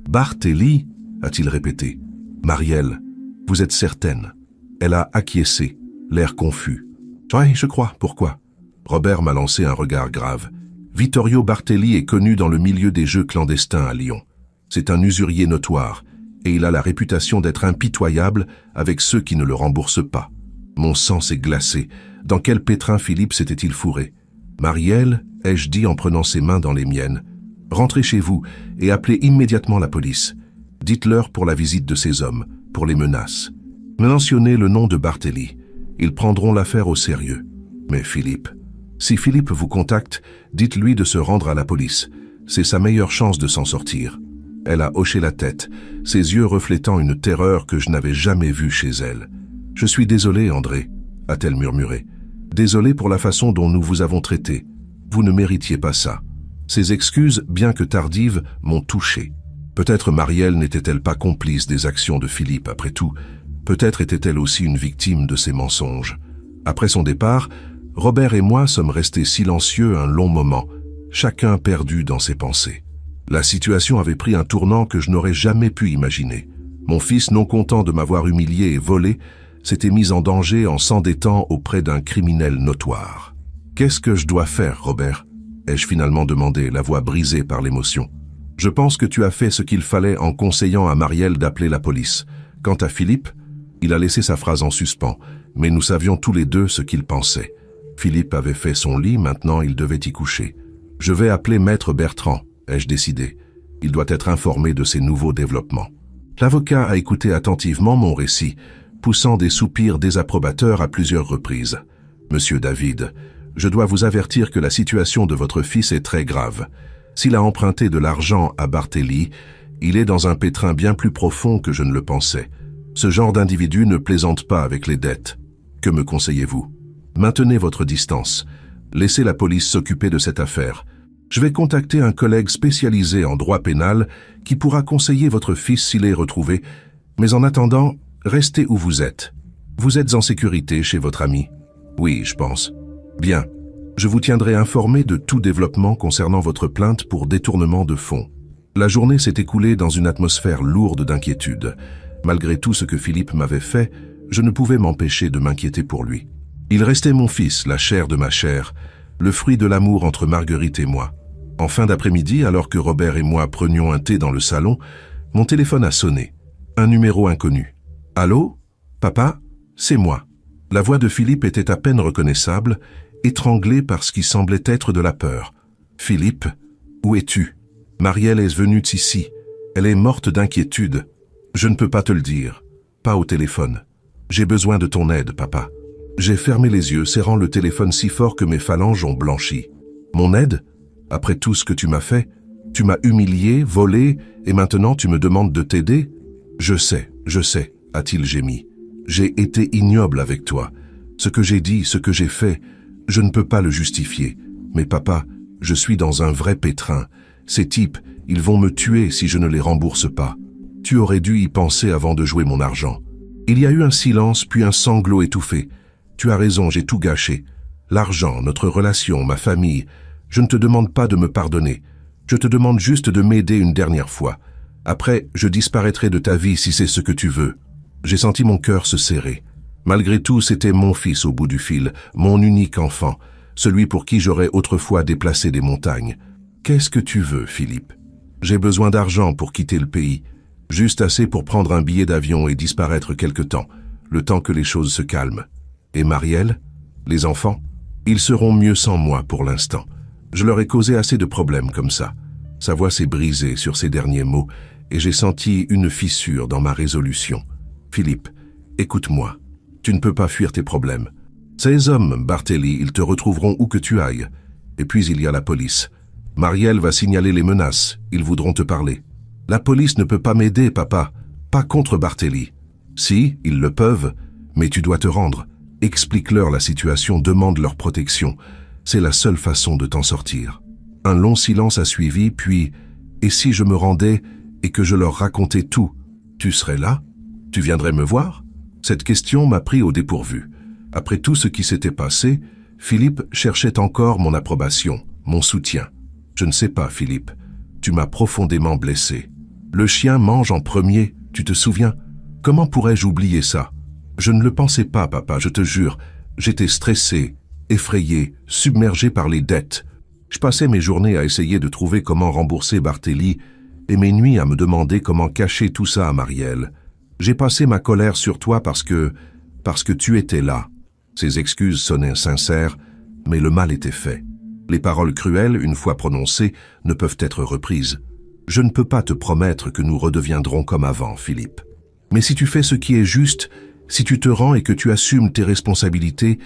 Bartelli, a-t-il répété. Marielle, vous êtes certaine? Elle a acquiescé, l'air confus. Oui, je crois, pourquoi? Robert m'a lancé un regard grave. Vittorio Bartelli est connu dans le milieu des jeux clandestins à Lyon. C'est un usurier notoire, et il a la réputation d'être impitoyable avec ceux qui ne le remboursent pas. Mon sang s'est glacé. Dans quel pétrin Philippe s'était-il fourré? Marielle, ai-je dit en prenant ses mains dans les miennes, rentrez chez vous et appelez immédiatement la police. Dites-leur pour la visite de ces hommes, pour les menaces. Mentionnez le nom de Bartelli. Ils prendront l'affaire au sérieux. Mais Philippe, si Philippe vous contacte, dites-lui de se rendre à la police. C'est sa meilleure chance de s'en sortir. Elle a hoché la tête, ses yeux reflétant une terreur que je n'avais jamais vue chez elle. « Je suis désolé, André », a-t-elle murmuré. « Désolé pour la façon dont nous vous avons traité. Vous ne méritiez pas ça. » Ces excuses, bien que tardives, m'ont touché. Peut-être Marielle n'était-elle pas complice des actions de Philippe, après tout. Peut-être était-elle aussi une victime de ses mensonges. Après son départ, Robert et moi sommes restés silencieux un long moment, chacun perdu dans ses pensées. La situation avait pris un tournant que je n'aurais jamais pu imaginer. Mon fils, non content de m'avoir humilié et volé, s'était mis en danger en s'endettant auprès d'un criminel notoire. « Qu'est-ce que je dois faire, Robert ?» ai-je finalement demandé, la voix brisée par l'émotion. « Je pense que tu as fait ce qu'il fallait en conseillant à Marielle d'appeler la police. Quant à Philippe, il a laissé sa phrase en suspens, mais nous savions tous les deux ce qu'il pensait. Philippe avait fait son lit, maintenant il devait y coucher. Je vais appeler Maître Bertrand, ai-je décidé. Il doit être informé de ces nouveaux développements. » L'avocat a écouté attentivement mon récit, poussant des soupirs désapprobateurs à plusieurs reprises. « Monsieur David, je dois vous avertir que la situation de votre fils est très grave. S'il a emprunté de l'argent à Bartelli, il est dans un pétrin bien plus profond que je ne le pensais. Ce genre d'individu ne plaisante pas avec les dettes. Que me conseillez-vous? Maintenez votre distance. Laissez la police s'occuper de cette affaire. Je vais contacter un collègue spécialisé en droit pénal qui pourra conseiller votre fils s'il est retrouvé. Mais en attendant, restez où vous êtes. Vous êtes en sécurité chez votre ami? Oui, je pense. Bien. Je vous tiendrai informé de tout développement concernant votre plainte pour détournement de fonds. La journée s'est écoulée dans une atmosphère lourde d'inquiétude. Malgré tout ce que Philippe m'avait fait, je ne pouvais m'empêcher de m'inquiéter pour lui. Il restait mon fils, la chair de ma chair, le fruit de l'amour entre Marguerite et moi. En fin d'après-midi, alors que Robert et moi prenions un thé dans le salon, mon téléphone a sonné. Un numéro inconnu. « Allô? Papa? C'est moi. » La voix de Philippe était à peine reconnaissable, étranglée par ce qui semblait être de la peur. « Philippe, où es-tu? Marielle est venue ici. Elle est morte d'inquiétude. Je ne peux pas te le dire. Pas au téléphone. J'ai besoin de ton aide, papa. » J'ai fermé les yeux, serrant le téléphone si fort que mes phalanges ont blanchi. « Mon aide? Après tout ce que tu m'as fait? Tu m'as humilié, volé, et maintenant tu me demandes de t'aider? »« Je sais, a-t-il gémi. J'ai été ignoble avec toi. Ce que j'ai dit, ce que j'ai fait, je ne peux pas le justifier. Mais papa, je suis dans un vrai pétrin. Ces types, ils vont me tuer si je ne les rembourse pas. Tu aurais dû y penser avant de jouer mon argent. » Il y a eu un silence, puis un sanglot étouffé. « Tu as raison, j'ai tout gâché. L'argent, notre relation, ma famille. Je ne te demande pas de me pardonner. Je te demande juste de m'aider une dernière fois. Après, je disparaîtrai de ta vie si c'est ce que tu veux. » J'ai senti mon cœur se serrer. Malgré tout, c'était mon fils au bout du fil, mon unique enfant, celui pour qui j'aurais autrefois déplacé des montagnes. « Qu'est-ce que tu veux, Philippe? J'ai besoin d'argent pour quitter le pays, juste assez pour prendre un billet d'avion et disparaître quelque temps, le temps que les choses se calment. Et Marielle? Les enfants? Ils seront mieux sans moi pour l'instant. Je leur ai causé assez de problèmes comme ça. » Sa voix s'est brisée sur ces derniers mots et j'ai senti une fissure dans ma résolution. « Philippe, écoute-moi. Tu ne peux pas fuir tes problèmes. Ces hommes, Barthélie, ils te retrouveront où que tu ailles. Et puis il y a la police. Marielle va signaler les menaces. Ils voudront te parler. La police ne peut pas m'aider, papa. Pas contre Barthélie. Si, ils le peuvent, mais tu dois te rendre. Explique-leur la situation, demande leur protection. C'est la seule façon de t'en sortir. » Un long silence a suivi, puis « Et si je me rendais et que je leur racontais tout, tu serais là? Tu viendrais me voir ?» Cette question m'a pris au dépourvu. Après tout ce qui s'était passé, Philippe cherchait encore mon approbation, mon soutien. « Je ne sais pas, Philippe. Tu m'as profondément blessé. Le chien mange en premier, tu te souviens? Comment pourrais-je oublier ça? Je ne le pensais pas, papa, je te jure. J'étais stressé, effrayé, submergé par les dettes. Je passais mes journées à essayer de trouver comment rembourser Barthélie et mes nuits à me demander comment cacher tout ça à Marielle. J'ai passé ma colère sur toi parce que tu étais là. » Ces excuses sonnaient sincères, mais le mal était fait. Les paroles cruelles, une fois prononcées, ne peuvent être reprises. Je ne peux pas te promettre que nous redeviendrons comme avant, Philippe. Mais si tu fais ce qui est juste, si tu te rends et que tu assumes tes responsabilités,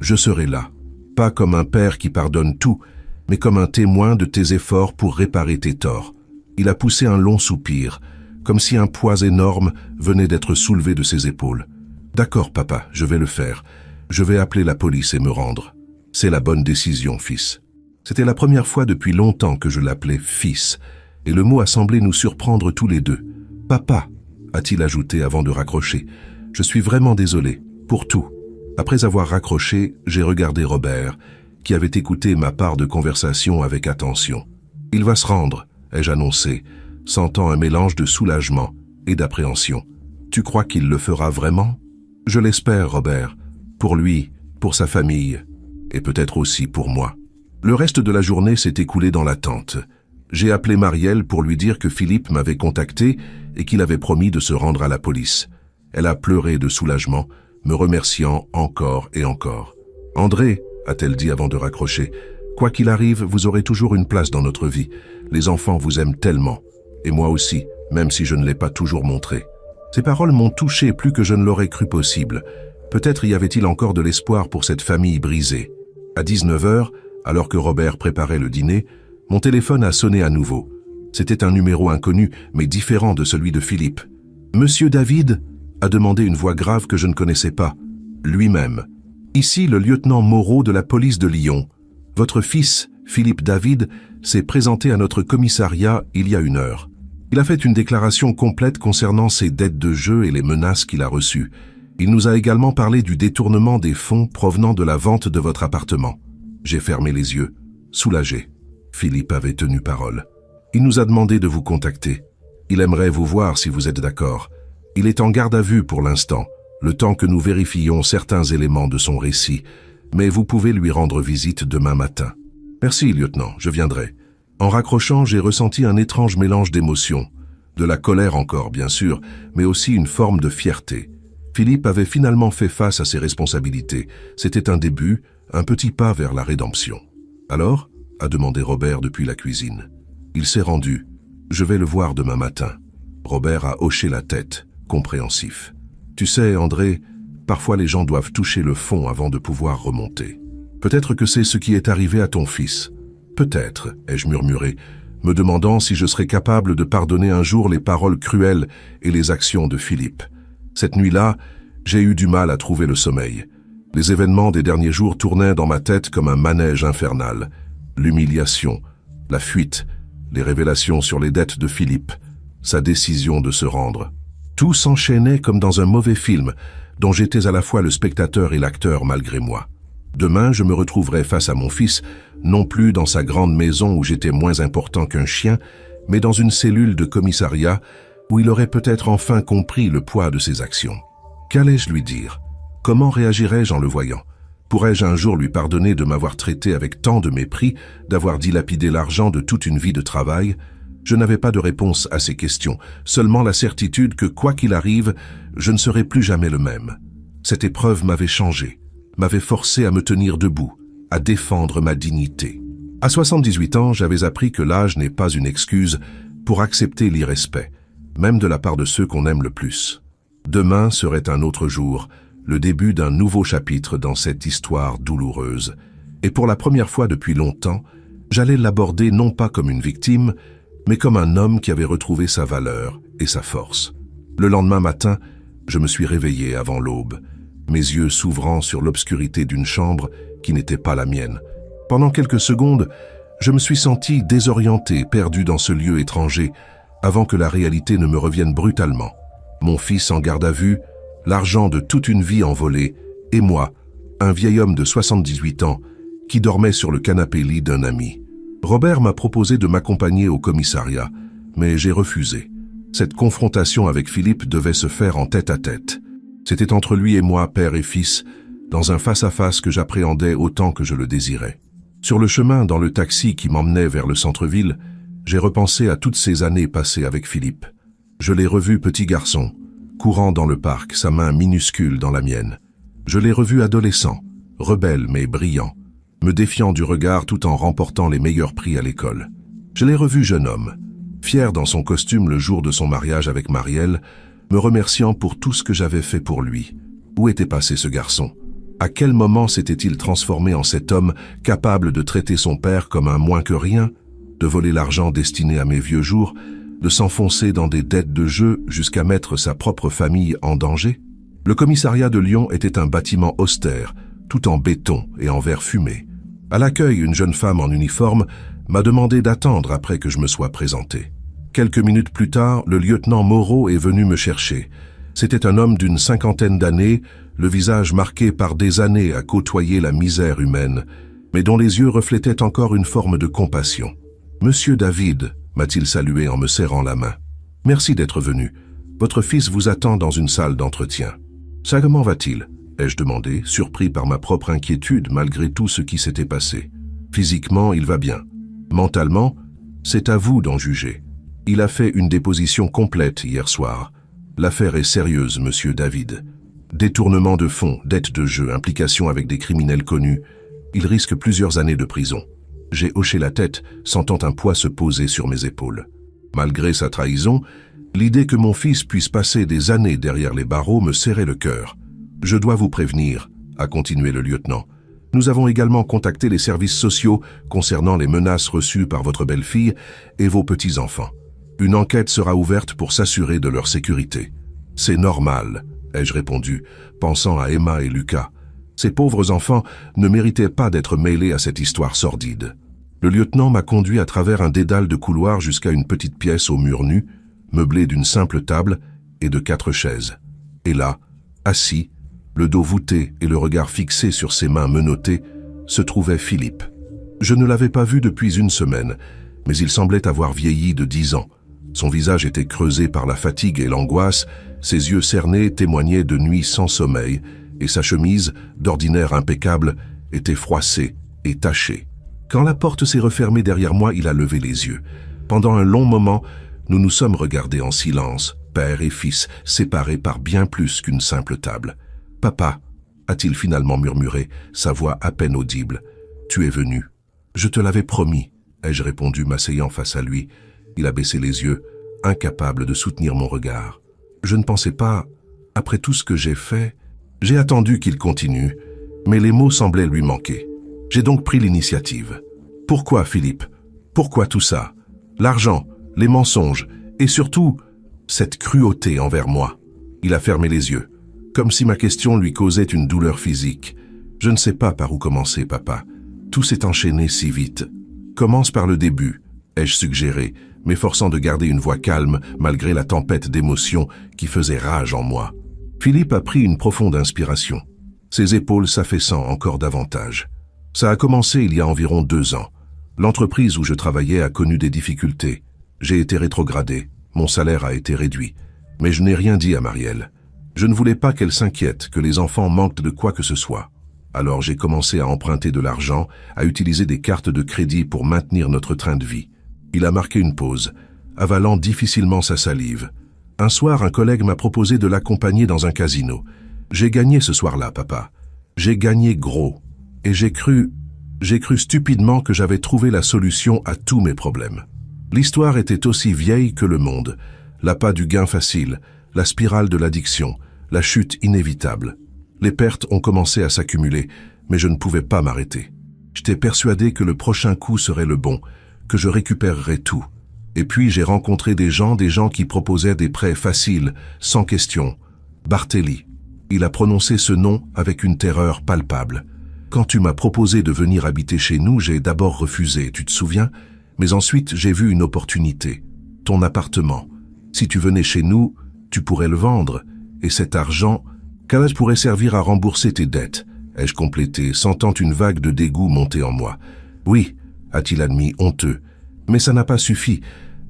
je serai là. Pas comme un père qui pardonne tout, mais comme un témoin de tes efforts pour réparer tes torts. Il a poussé un long soupir, comme si un poids énorme venait d'être soulevé de ses épaules. « D'accord, papa, je vais le faire. Je vais appeler la police et me rendre. C'est la bonne décision, fils. » C'était la première fois depuis longtemps que je l'appelais « fils », et le mot a semblé nous surprendre tous les deux. « Papa », a-t-il ajouté avant de raccrocher. « Je suis vraiment désolé, pour tout. » Après avoir raccroché, j'ai regardé Robert, qui avait écouté ma part de conversation avec attention. « Il va se rendre », ai-je annoncé, sentant un mélange de soulagement et d'appréhension. « Tu crois qu'il le fera vraiment? » « Je l'espère, Robert. Pour lui, pour sa famille, et peut-être aussi pour moi. » Le reste de la journée s'est écoulé dans l'attente. J'ai appelé Marielle pour lui dire que Philippe m'avait contacté et qu'il avait promis de se rendre à la police. Elle a pleuré de soulagement, me remerciant encore et encore. « André, a-t-elle dit avant de raccrocher, quoi qu'il arrive, vous aurez toujours une place dans notre vie. Les enfants vous aiment tellement. Et moi aussi, même si je ne l'ai pas toujours montré. » Ces paroles m'ont touché plus que je ne l'aurais cru possible. Peut-être y avait-il encore de l'espoir pour cette famille brisée. À 19h, alors que Robert préparait le dîner, mon téléphone a sonné à nouveau. C'était un numéro inconnu, mais différent de celui de Philippe. « Monsieur David ?» a demandé une voix grave que je ne connaissais pas. Lui-même. « Ici le lieutenant Moreau de la police de Lyon. Votre fils, Philippe David, s'est présenté à notre commissariat il y a 1 heure. Il a fait une déclaration complète concernant ses dettes de jeu et les menaces qu'il a reçues. Il nous a également parlé du détournement des fonds provenant de la vente de votre appartement. » J'ai fermé les yeux, soulagé. Philippe avait tenu parole. « Il nous a demandé de vous contacter. Il aimerait vous voir si vous êtes d'accord. Il est en garde à vue pour l'instant, le temps que nous vérifions certains éléments de son récit, mais vous pouvez lui rendre visite demain matin. »« Merci, lieutenant, je viendrai. » En raccrochant, j'ai ressenti un étrange mélange d'émotions. De la colère encore, bien sûr, mais aussi une forme de fierté. Philippe avait finalement fait face à ses responsabilités. C'était un début, un petit pas vers la rédemption. « Alors » a demandé Robert depuis la cuisine. Il s'est rendu. « Je vais le voir demain matin. » Robert a hoché la tête, compréhensif. « Tu sais, André, parfois les gens doivent toucher le fond avant de pouvoir remonter. Peut-être que c'est ce qui est arrivé à ton fils. Peut-être, ai-je murmuré, me demandant si je serais capable de pardonner un jour les paroles cruelles et les actions de Philippe. Cette nuit-là, j'ai eu du mal à trouver le sommeil. Les événements des derniers jours tournaient dans ma tête comme un manège infernal. L'humiliation, la fuite, les révélations sur les dettes de Philippe, sa décision de se rendre. Tout s'enchaînait comme dans un mauvais film, dont j'étais à la fois le spectateur et l'acteur malgré moi. Demain, je me retrouverai face à mon fils, non plus dans sa grande maison où j'étais moins important qu'un chien, mais dans une cellule de commissariat où il aurait peut-être enfin compris le poids de ses actions. Qu'allais-je lui dire? Comment réagirais-je en le voyant? Pourrais-je un jour lui pardonner de m'avoir traité avec tant de mépris, d'avoir dilapidé l'argent de toute une vie de travail? Je n'avais pas de réponse à ces questions, seulement la certitude que, quoi qu'il arrive, je ne serai plus jamais le même. Cette épreuve m'avait changé, m'avait forcé à me tenir debout, à défendre ma dignité. À 78 ans, j'avais appris que l'âge n'est pas une excuse pour accepter l'irrespect, même de la part de ceux qu'on aime le plus. Demain serait un autre jour, le début d'un nouveau chapitre dans cette histoire douloureuse. Et pour la première fois depuis longtemps, j'allais l'aborder non pas comme une victime, mais comme un homme qui avait retrouvé sa valeur et sa force. Le lendemain matin, je me suis réveillé avant l'aube, mes yeux s'ouvrant sur l'obscurité d'une chambre qui n'était pas la mienne. Pendant quelques secondes, je me suis senti désorienté, perdu dans ce lieu étranger, avant que la réalité ne me revienne brutalement. Mon fils en garde à vue, l'argent de toute une vie envolé, et moi, un vieil homme de 78 ans, qui dormait sur le canapé-lit d'un ami. Robert m'a proposé de m'accompagner au commissariat, mais j'ai refusé. Cette confrontation avec Philippe devait se faire en tête-à-tête. C'était entre lui et moi, père et fils, dans un face-à-face que j'appréhendais autant que je le désirais. Sur le chemin, dans le taxi qui m'emmenait vers le centre-ville, j'ai repensé à toutes ces années passées avec Philippe. Je l'ai revu petit garçon, courant dans le parc, sa main minuscule dans la mienne. Je l'ai revu adolescent, rebelle mais brillant, me défiant du regard tout en remportant les meilleurs prix à l'école. Je l'ai revu jeune homme, fier dans son costume le jour de son mariage avec Marielle, me remerciant pour tout ce que j'avais fait pour lui. Où était passé ce garçon? À quel moment s'était-il transformé en cet homme capable de traiter son père comme un moins que rien, de voler l'argent destiné à mes vieux jours, de s'enfoncer dans des dettes de jeu jusqu'à mettre sa propre famille en danger? Le commissariat de Lyon était un bâtiment austère, tout en béton et en verre fumé. À l'accueil, une jeune femme en uniforme m'a demandé d'attendre après que je me sois présenté. Quelques minutes plus tard, le lieutenant Moreau est venu me chercher. C'était un homme d'une cinquantaine d'années, le visage marqué par des années à côtoyer la misère humaine, mais dont les yeux reflétaient encore une forme de compassion. « Monsieur David », m'a-t-il salué en me serrant la main. « Merci d'être venu. Votre fils vous attend dans une salle d'entretien. »« Ça, comment va-t-il » ai-je demandé, surpris par ma propre inquiétude malgré tout ce qui s'était passé. « Physiquement, il va bien. Mentalement, c'est à vous d'en juger. Il a fait une déposition complète hier soir. L'affaire est sérieuse, monsieur David. Détournement de fonds, dette de jeu, implication avec des criminels connus. Il risque plusieurs années de prison. » J'ai hoché la tête, sentant un poids se poser sur mes épaules. Malgré sa trahison, l'idée que mon fils puisse passer des années derrière les barreaux me serrait le cœur. « Je dois vous prévenir », a continué le lieutenant. « Nous avons également contacté les services sociaux concernant les menaces reçues par votre belle-fille et vos petits-enfants. Une enquête sera ouverte pour s'assurer de leur sécurité. »« C'est normal », ai-je répondu, pensant à Emma et Lucas. Ces pauvres enfants ne méritaient pas d'être mêlés à cette histoire sordide. Le lieutenant m'a conduit à travers un dédale de couloirs jusqu'à une petite pièce au mur nu, meublée d'une simple table et de 4 chaises. Et là, assis, le dos voûté et le regard fixé sur ses mains menottées, se trouvait Philippe. Je ne l'avais pas vu depuis une semaine, mais il semblait avoir vieilli de 10 ans. Son visage était creusé par la fatigue et l'angoisse, ses yeux cernés témoignaient de nuits sans sommeil, et sa chemise, d'ordinaire impeccable, était froissée et tachée. Quand la porte s'est refermée derrière moi, il a levé les yeux. Pendant un long moment, nous nous sommes regardés en silence, père et fils, séparés par bien plus qu'une simple table. « Papa » a-t-il finalement murmuré, sa voix à peine audible. « Tu es venu. »« Je te l'avais promis » ai-je répondu, m'asseyant face à lui. Il a baissé les yeux, incapable de soutenir mon regard. Je ne pensais pas, après tout ce que j'ai fait, j'ai attendu qu'il continue, mais les mots semblaient lui manquer. J'ai donc pris l'initiative. Pourquoi, Philippe? Pourquoi tout ça? L'argent, les mensonges, et surtout, cette cruauté envers moi. Il a fermé les yeux, comme si ma question lui causait une douleur physique. Je ne sais pas par où commencer, papa. Tout s'est enchaîné si vite. Commence par le début, ai-je suggéré, m'efforçant de garder une voix calme malgré la tempête d'émotions qui faisait rage en moi. Philippe a pris une profonde inspiration, ses épaules s'affaissant encore davantage. Ça a commencé il y a environ 2 ans. L'entreprise où je travaillais a connu des difficultés. J'ai été rétrogradé, mon salaire a été réduit. Mais je n'ai rien dit à Marielle. Je ne voulais pas qu'elle s'inquiète, que les enfants manquent de quoi que ce soit. Alors j'ai commencé à emprunter de l'argent, à utiliser des cartes de crédit pour maintenir notre train de vie. Il a marqué une pause, avalant difficilement sa salive. Un soir, un collègue m'a proposé de l'accompagner dans un casino. J'ai gagné ce soir-là, papa. J'ai gagné gros. Et j'ai cru stupidement que j'avais trouvé la solution à tous mes problèmes. L'histoire était aussi vieille que le monde. L'appât du gain facile, la spirale de l'addiction, la chute inévitable. Les pertes ont commencé à s'accumuler, mais je ne pouvais pas m'arrêter. J'étais persuadé que le prochain coup serait le bon, que je récupérerais tout. Et puis j'ai rencontré des gens qui proposaient des prêts faciles, sans question. Barthélie. Il a prononcé ce nom avec une terreur palpable. Quand tu m'as proposé de venir habiter chez nous, j'ai d'abord refusé, tu te souviens? Mais ensuite j'ai vu une opportunité. Ton appartement. Si tu venais chez nous, tu pourrais le vendre, et cet argent, cela pourrait servir à rembourser tes dettes, ai-je complété, sentant une vague de dégoût monter en moi. Oui, a-t-il admis, honteux. Mais ça n'a pas suffi.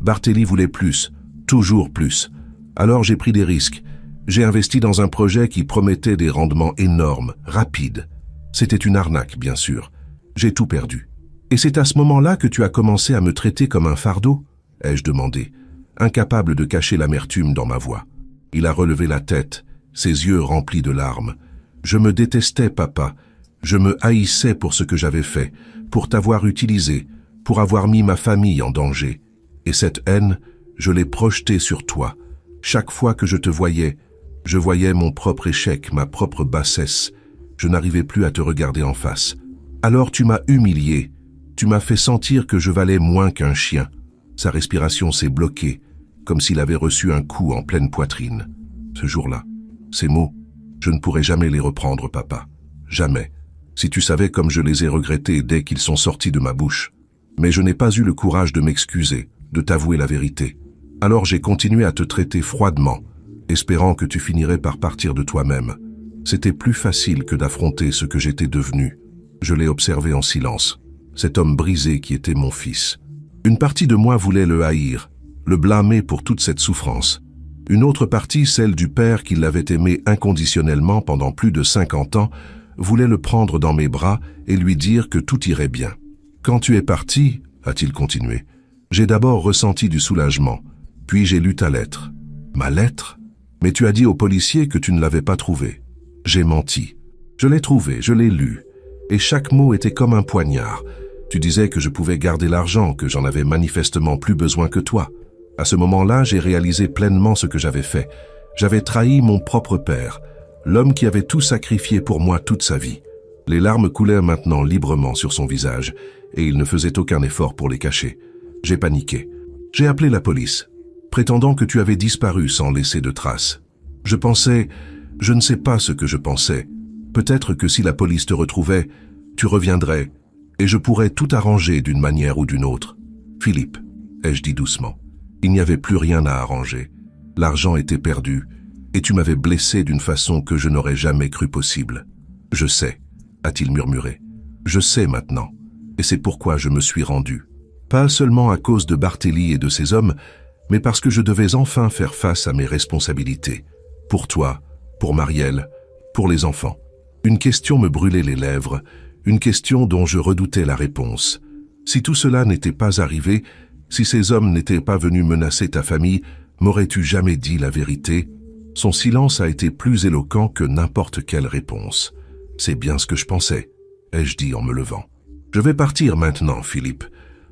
Barthélie voulait plus, toujours plus. Alors j'ai pris des risques. J'ai investi dans un projet qui promettait des rendements énormes, rapides. C'était une arnaque, bien sûr. J'ai tout perdu. Et c'est à ce moment-là que tu as commencé à me traiter comme un fardeau? Ai-je demandé, incapable de cacher l'amertume dans ma voix. Il a relevé la tête, ses yeux remplis de larmes. Je me détestais, papa. Je me haïssais pour ce que j'avais fait, pour t'avoir utilisé, pour avoir mis ma famille en danger. Et cette haine, je l'ai projetée sur toi. Chaque fois que je te voyais, je voyais mon propre échec, ma propre bassesse. Je n'arrivais plus à te regarder en face. Alors tu m'as humilié. Tu m'as fait sentir que je valais moins qu'un chien. Sa respiration s'est bloquée, comme s'il avait reçu un coup en pleine poitrine. Ce jour-là, ces mots, je ne pourrai jamais les reprendre, papa. Jamais. Si tu savais comme je les ai regrettés dès qu'ils sont sortis de ma bouche. Mais je n'ai pas eu le courage de m'excuser, de t'avouer la vérité. Alors j'ai continué à te traiter froidement, espérant que tu finirais par partir de toi-même. C'était plus facile que d'affronter ce que j'étais devenu. Je l'ai observé en silence, cet homme brisé qui était mon fils. Une partie de moi voulait le haïr, le blâmer pour toute cette souffrance. Une autre partie, celle du père qui l'avait aimé inconditionnellement pendant plus de 50 ans, voulait le prendre dans mes bras et lui dire que tout irait bien. Quand tu es parti, a-t-il continué, j'ai d'abord ressenti du soulagement, puis j'ai lu ta lettre. Ma lettre? Mais tu as dit au policier que tu ne l'avais pas trouvée. J'ai menti. Je l'ai trouvée, je l'ai lue. Et chaque mot était comme un poignard. Tu disais que je pouvais garder l'argent, que j'en avais manifestement plus besoin que toi. À ce moment-là, j'ai réalisé pleinement ce que j'avais fait. J'avais trahi mon propre père, l'homme qui avait tout sacrifié pour moi toute sa vie. Les larmes coulaient maintenant librement sur son visage, et il ne faisait aucun effort pour les cacher. J'ai paniqué. J'ai appelé la police, prétendant que tu avais disparu sans laisser de traces. Je ne sais pas ce que je pensais. Peut-être que si la police te retrouvait, tu reviendrais, et je pourrais tout arranger d'une manière ou d'une autre. Philippe, ai-je dit doucement, il n'y avait plus rien à arranger. L'argent était perdu, et tu m'avais blessé d'une façon que je n'aurais jamais cru possible. Je sais, a-t-il murmuré. Je sais maintenant, et c'est pourquoi je me suis rendu. Pas seulement à cause de Barthélie et de ses hommes, mais parce que je devais enfin faire face à mes responsabilités. Pour toi, pour Marielle, pour les enfants. Une question me brûlait les lèvres, une question dont je redoutais la réponse. Si tout cela n'était pas arrivé, si ces hommes n'étaient pas venus menacer ta famille, M'aurais-tu jamais dit la vérité? Son silence a été plus éloquent que n'importe quelle réponse. C'est bien ce que je pensais, ai-je dit en me levant. Je vais partir maintenant, Philippe.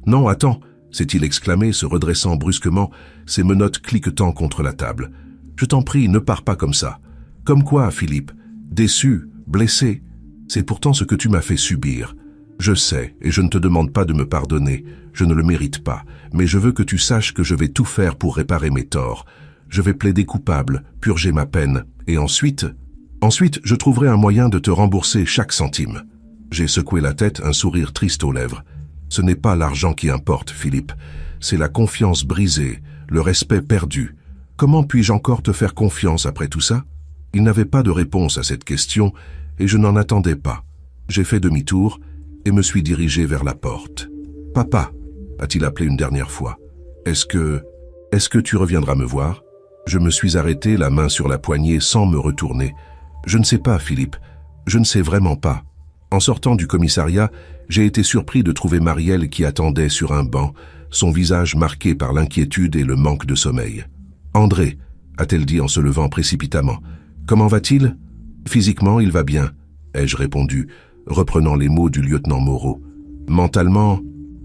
Non, attends, s'est-il exclamé, se redressant brusquement, ses menottes cliquetant contre la table. Je t'en prie, ne pars pas comme ça. Comme quoi, Philippe? Déçu, blessé? C'est pourtant ce que tu m'as fait subir. Je sais, et je ne te demande pas de me pardonner. Je ne le mérite pas, mais je veux que tu saches que je vais tout faire pour réparer mes torts. Je vais plaider coupable, purger ma peine, et ensuite, je trouverai un moyen de te rembourser chaque centime. J'ai secoué la tête, un sourire triste aux lèvres. Ce n'est pas l'argent qui importe, Philippe. C'est la confiance brisée, le respect perdu. Comment puis-je encore te faire confiance après tout ça? Il n'avait pas de réponse à cette question, et je n'en attendais pas. J'ai fait demi-tour et me suis dirigé vers la porte. « Papa » a-t-il appelé une dernière fois. « Est-ce que tu reviendras me voir ?» Je me suis arrêté, la main sur la poignée, sans me retourner. « Je ne sais pas, Philippe. Je ne sais vraiment pas. » En sortant du commissariat, j'ai été surpris de trouver Marielle qui attendait sur un banc, son visage marqué par l'inquiétude et le manque de sommeil. « André » a-t-elle dit en se levant précipitamment. « Comment va-t-il ?»« Physiquement, il va bien » ai-je répondu, reprenant les mots du lieutenant Moreau. « Mentalement,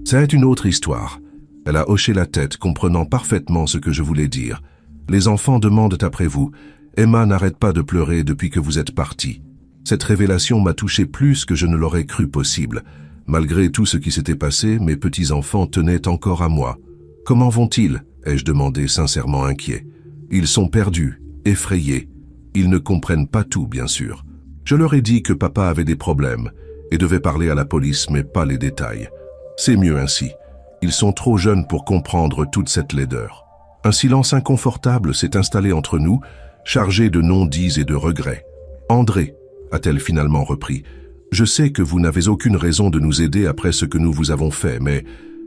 c'est une autre histoire. » Elle a hoché la tête, comprenant parfaitement ce que je voulais dire. « Les enfants demandent après vous. Emma n'arrête pas de pleurer depuis que vous êtes parti. » Cette révélation m'a touché plus que je ne l'aurais cru possible. Malgré tout ce qui s'était passé, mes petits-enfants tenaient encore à moi. « Comment vont-ils » ai-je demandé, sincèrement inquiet. « Ils sont perdus, effrayés. Ils ne comprennent pas tout, bien sûr. Je leur ai dit que papa avait des problèmes et devait parler à la police, mais pas les détails. C'est mieux ainsi. Ils sont trop jeunes pour comprendre toute cette laideur. » Un silence inconfortable s'est installé entre nous, chargé de non-dits et de regrets. « André » a-t-elle finalement repris. « Je sais que vous n'avez aucune raison de nous aider après ce que nous vous avons fait, mais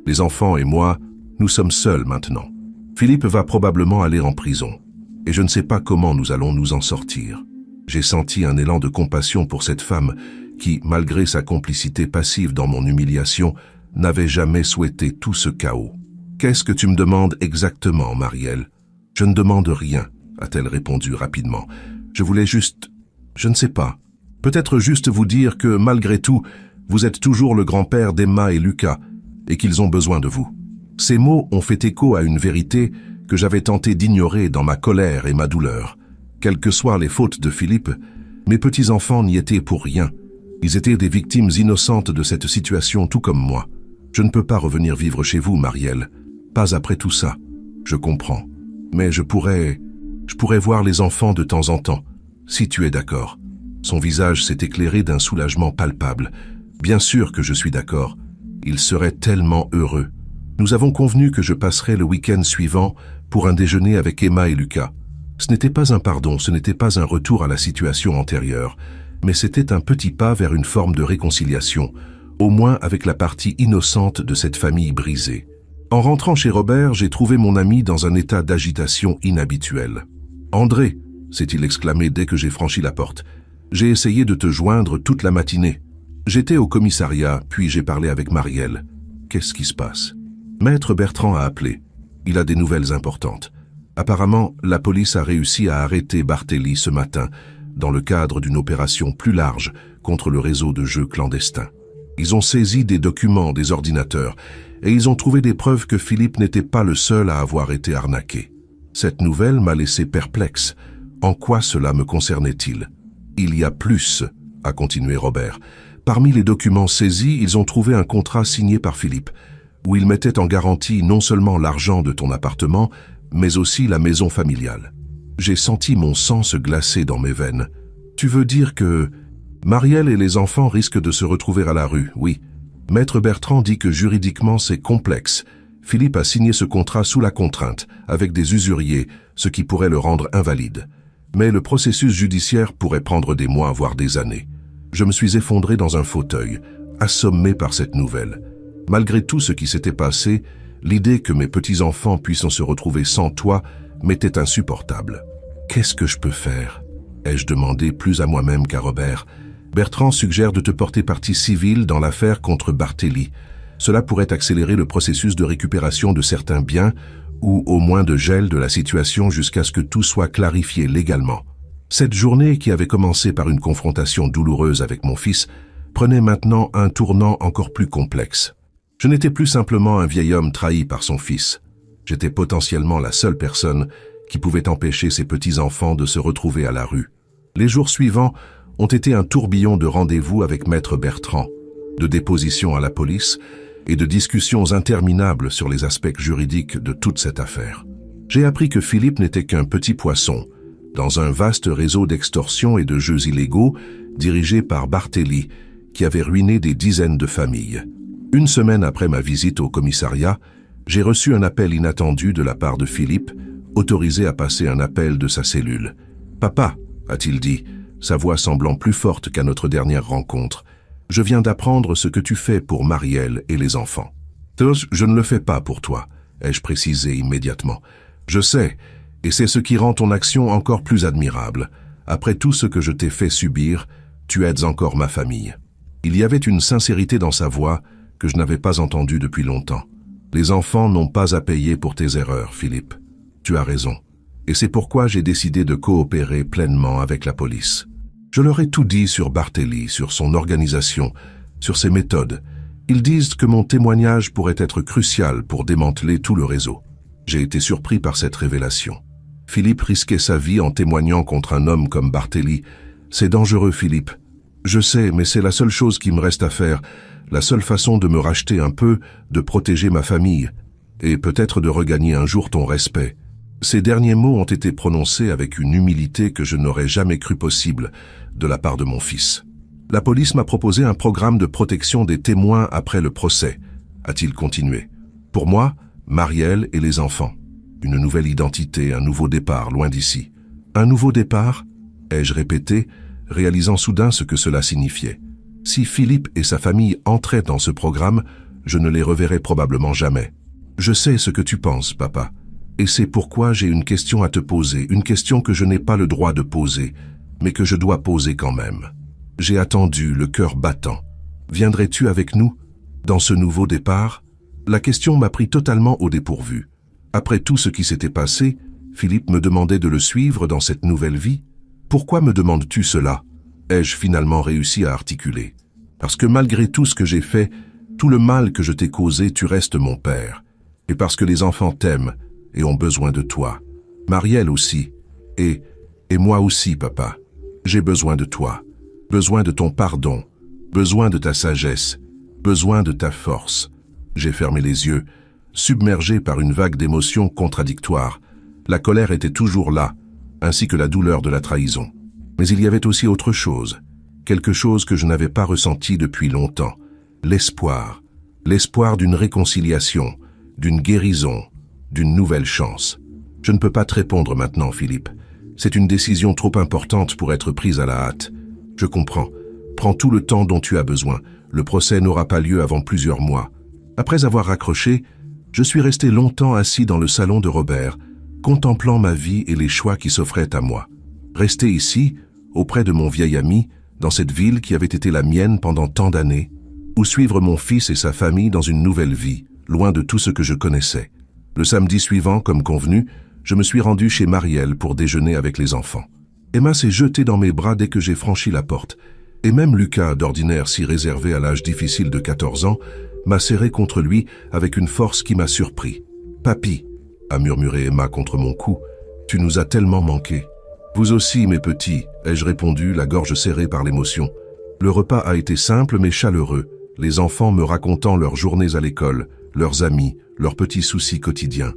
les enfants et moi, nous sommes seuls maintenant. Philippe va probablement aller en prison, et je ne sais pas comment nous allons nous en sortir. » J'ai senti un élan de compassion pour cette femme qui, malgré sa complicité passive dans mon humiliation, n'avait jamais souhaité tout ce chaos. « Qu'est-ce que tu me demandes exactement, Marielle ?»« Je ne demande rien, » a-t-elle répondu rapidement. « Je voulais juste... je ne sais pas. Peut-être juste vous dire que, malgré tout, vous êtes toujours le grand-père d'Emma et Lucas, et qu'ils ont besoin de vous. » Ces mots ont fait écho à une vérité que j'avais tenté d'ignorer dans ma colère et ma douleur. Quelles que soient les fautes de Philippe, mes petits-enfants n'y étaient pour rien. Ils étaient des victimes innocentes de cette situation, tout comme moi. Je ne peux pas revenir vivre chez vous, Marielle. Pas après tout ça. Je comprends. Mais je pourrais voir les enfants de temps en temps, si tu es d'accord. Son visage s'est éclairé d'un soulagement palpable. Bien sûr que je suis d'accord. Ils seraient tellement heureux. Nous avons convenu que je passerai le week-end suivant pour un déjeuner avec Emma et Lucas. Ce n'était pas un pardon, ce n'était pas un retour à la situation antérieure, mais c'était un petit pas vers une forme de réconciliation, au moins avec la partie innocente de cette famille brisée. En rentrant chez Robert, j'ai trouvé mon ami dans un état d'agitation inhabituel. « André !» s'est-il exclamé dès que j'ai franchi la porte. « J'ai essayé de te joindre toute la matinée. J'étais au commissariat, puis j'ai parlé avec Marielle. Qu'est-ce qui se passe ?» Maître Bertrand a appelé. Il a des nouvelles importantes. Apparemment, la police a réussi à arrêter Barthélie ce matin, dans le cadre d'une opération plus large contre le réseau de jeux clandestins. Ils ont saisi des documents, des ordinateurs, et ils ont trouvé des preuves que Philippe n'était pas le seul à avoir été arnaqué. Cette nouvelle m'a laissé perplexe. En quoi cela me concernait-il? « Il y a plus », a continué Robert. Parmi les documents saisis, ils ont trouvé un contrat signé par Philippe, où il mettait en garantie non seulement l'argent de ton appartement, mais aussi la maison familiale. J'ai senti mon sang se glacer dans mes veines. Tu veux dire que Marielle et les enfants risquent de se retrouver à la rue, oui. Maître Bertrand dit que juridiquement c'est complexe. Philippe a signé ce contrat sous la contrainte, avec des usuriers, ce qui pourrait le rendre invalide. Mais le processus judiciaire pourrait prendre des mois, voire des années. Je me suis effondré dans un fauteuil, assommé par cette nouvelle. Malgré tout ce qui s'était passé, l'idée que mes petits-enfants puissent se retrouver sans toi m'était insupportable. « Qu'est-ce que je peux faire ?» ai-je demandé plus à moi-même qu'à Robert. Bertrand suggère de te porter partie civile dans l'affaire contre Barthélie. Cela pourrait accélérer le processus de récupération de certains biens ou au moins de gel de la situation jusqu'à ce que tout soit clarifié légalement. Cette journée, qui avait commencé par une confrontation douloureuse avec mon fils, prenait maintenant un tournant encore plus complexe. Je n'étais plus simplement un vieil homme trahi par son fils. J'étais potentiellement la seule personne qui pouvait empêcher ses petits-enfants de se retrouver à la rue. Les jours suivants ont été un tourbillon de rendez-vous avec Maître Bertrand, de dépositions à la police et de discussions interminables sur les aspects juridiques de toute cette affaire. J'ai appris que Philippe n'était qu'un petit poisson dans un vaste réseau d'extorsion et de jeux illégaux dirigé par Barthély, qui avait ruiné des dizaines de familles. Une semaine après ma visite au commissariat, j'ai reçu un appel inattendu de la part de Philippe, autorisé à passer un appel de sa cellule. « Papa », a-t-il dit, sa voix semblant plus forte qu'à notre dernière rencontre, « je viens d'apprendre ce que tu fais pour Marielle et les enfants. »« Je ne le fais pas pour toi », ai-je précisé immédiatement. « Je sais, et c'est ce qui rend ton action encore plus admirable. Après tout ce que je t'ai fait subir, tu aides encore ma famille. » Il y avait une sincérité dans sa voix que je n'avais pas entendue depuis longtemps. « Les enfants n'ont pas à payer pour tes erreurs, Philippe. Tu as raison. Et c'est pourquoi j'ai décidé de coopérer pleinement avec la police. Je leur ai tout dit sur Barthély, sur son organisation, sur ses méthodes. Ils disent que mon témoignage pourrait être crucial pour démanteler tout le réseau. » J'ai été surpris par cette révélation. Philippe risquait sa vie en témoignant contre un homme comme Barthély. C'est dangereux, Philippe. Je sais, mais c'est la seule chose qui me reste à faire, la seule façon de me racheter un peu, de protéger ma famille, et peut-être de regagner un jour ton respect. Ces derniers mots ont été prononcés avec une humilité que je n'aurais jamais cru possible de la part de mon fils. La police m'a proposé un programme de protection des témoins après le procès, a-t-il continué. Pour moi, Marielle et les enfants. Une nouvelle identité, un nouveau départ, loin d'ici. Un nouveau départ, ai-je répété, réalisant soudain ce que cela signifiait. Si Philippe et sa famille entraient dans ce programme, je ne les reverrais probablement jamais. Je sais ce que tu penses, papa. Et c'est pourquoi j'ai une question à te poser, une question que je n'ai pas le droit de poser, mais que je dois poser quand même. J'ai attendu, le cœur battant. Viendrais-tu avec nous, dans ce nouveau départ? La question m'a pris totalement au dépourvu. Après tout ce qui s'était passé, Philippe me demandait de le suivre dans cette nouvelle vie. Pourquoi me demandes-tu cela? Ai-je finalement réussi à articuler. Parce que malgré tout ce que j'ai fait, tout le mal que je t'ai causé, tu restes mon père. Et parce que les enfants t'aiment et ont besoin de toi. Marielle aussi. Et moi aussi, papa. J'ai besoin de toi. Besoin de ton pardon. Besoin de ta sagesse. Besoin de ta force. J'ai fermé les yeux, submergé par une vague d'émotions contradictoires. La colère était toujours là, ainsi que la douleur de la trahison. Mais il y avait aussi autre chose, quelque chose que je n'avais pas ressenti depuis longtemps, l'espoir. L'espoir d'une réconciliation, d'une guérison, d'une nouvelle chance. Je ne peux pas te répondre maintenant, Philippe. C'est une décision trop importante pour être prise à la hâte. Je comprends. Prends tout le temps dont tu as besoin. Le procès n'aura pas lieu avant plusieurs mois. Après avoir raccroché, je suis resté longtemps assis dans le salon de Robert, contemplant ma vie et les choix qui s'offraient à moi. Rester ici, auprès de mon vieil ami, dans cette ville qui avait été la mienne pendant tant d'années, ou suivre mon fils et sa famille dans une nouvelle vie, loin de tout ce que je connaissais. Le samedi suivant, comme convenu, je me suis rendu chez Marielle pour déjeuner avec les enfants. Emma s'est jetée dans mes bras dès que j'ai franchi la porte, et même Lucas, d'ordinaire si réservé à l'âge difficile de 14 ans, m'a serré contre lui avec une force qui m'a surpris. « Papy », a murmuré Emma contre mon cou, « tu nous as tellement manqué. »« Vous aussi, mes petits », ai-je répondu, la gorge serrée par l'émotion. Le repas a été simple mais chaleureux, les enfants me racontant leurs journées à l'école, leurs amis, leurs petits soucis quotidiens.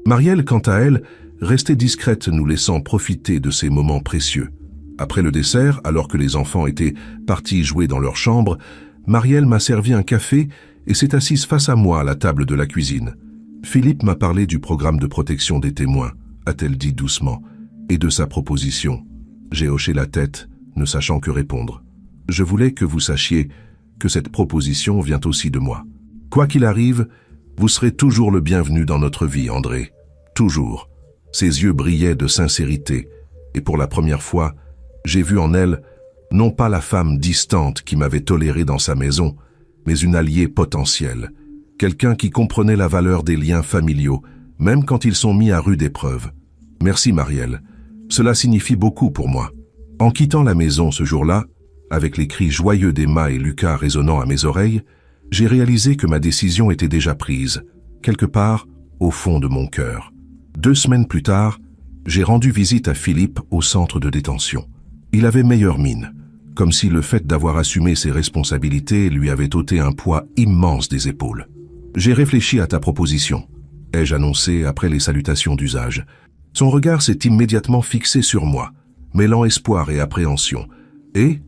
Marielle, quant à elle, restait discrète, nous laissant profiter de ces moments précieux. Après le dessert, alors que les enfants étaient partis jouer dans leur chambre, Marielle m'a servi un café et s'est assise face à moi à la table de la cuisine. Philippe m'a parlé du programme de protection des témoins, a-t-elle dit doucement, et de sa proposition. J'ai hoché la tête, ne sachant que répondre. Je voulais que vous sachiez que cette proposition vient aussi de moi. Quoi qu'il arrive, vous serez toujours le bienvenu dans notre vie, André. Toujours. Ses yeux brillaient de sincérité, et pour la première fois, j'ai vu en elle, non pas la femme distante qui m'avait toléré dans sa maison, mais une alliée potentielle, quelqu'un qui comprenait la valeur des liens familiaux, même quand ils sont mis à rude épreuve. Merci Marielle, cela signifie beaucoup pour moi. En quittant la maison ce jour-là, avec les cris joyeux d'Emma et Lucas résonnant à mes oreilles, j'ai réalisé que ma décision était déjà prise, quelque part au fond de mon cœur. 2 semaines plus tard, j'ai rendu visite à Philippe au centre de détention. Il avait meilleure mine, comme si le fait d'avoir assumé ses responsabilités lui avait ôté un poids immense des épaules. J'ai réfléchi à ta proposition, ai-je annoncé après les salutations d'usage. Son regard s'est immédiatement fixé sur moi, mêlant espoir et appréhension. Et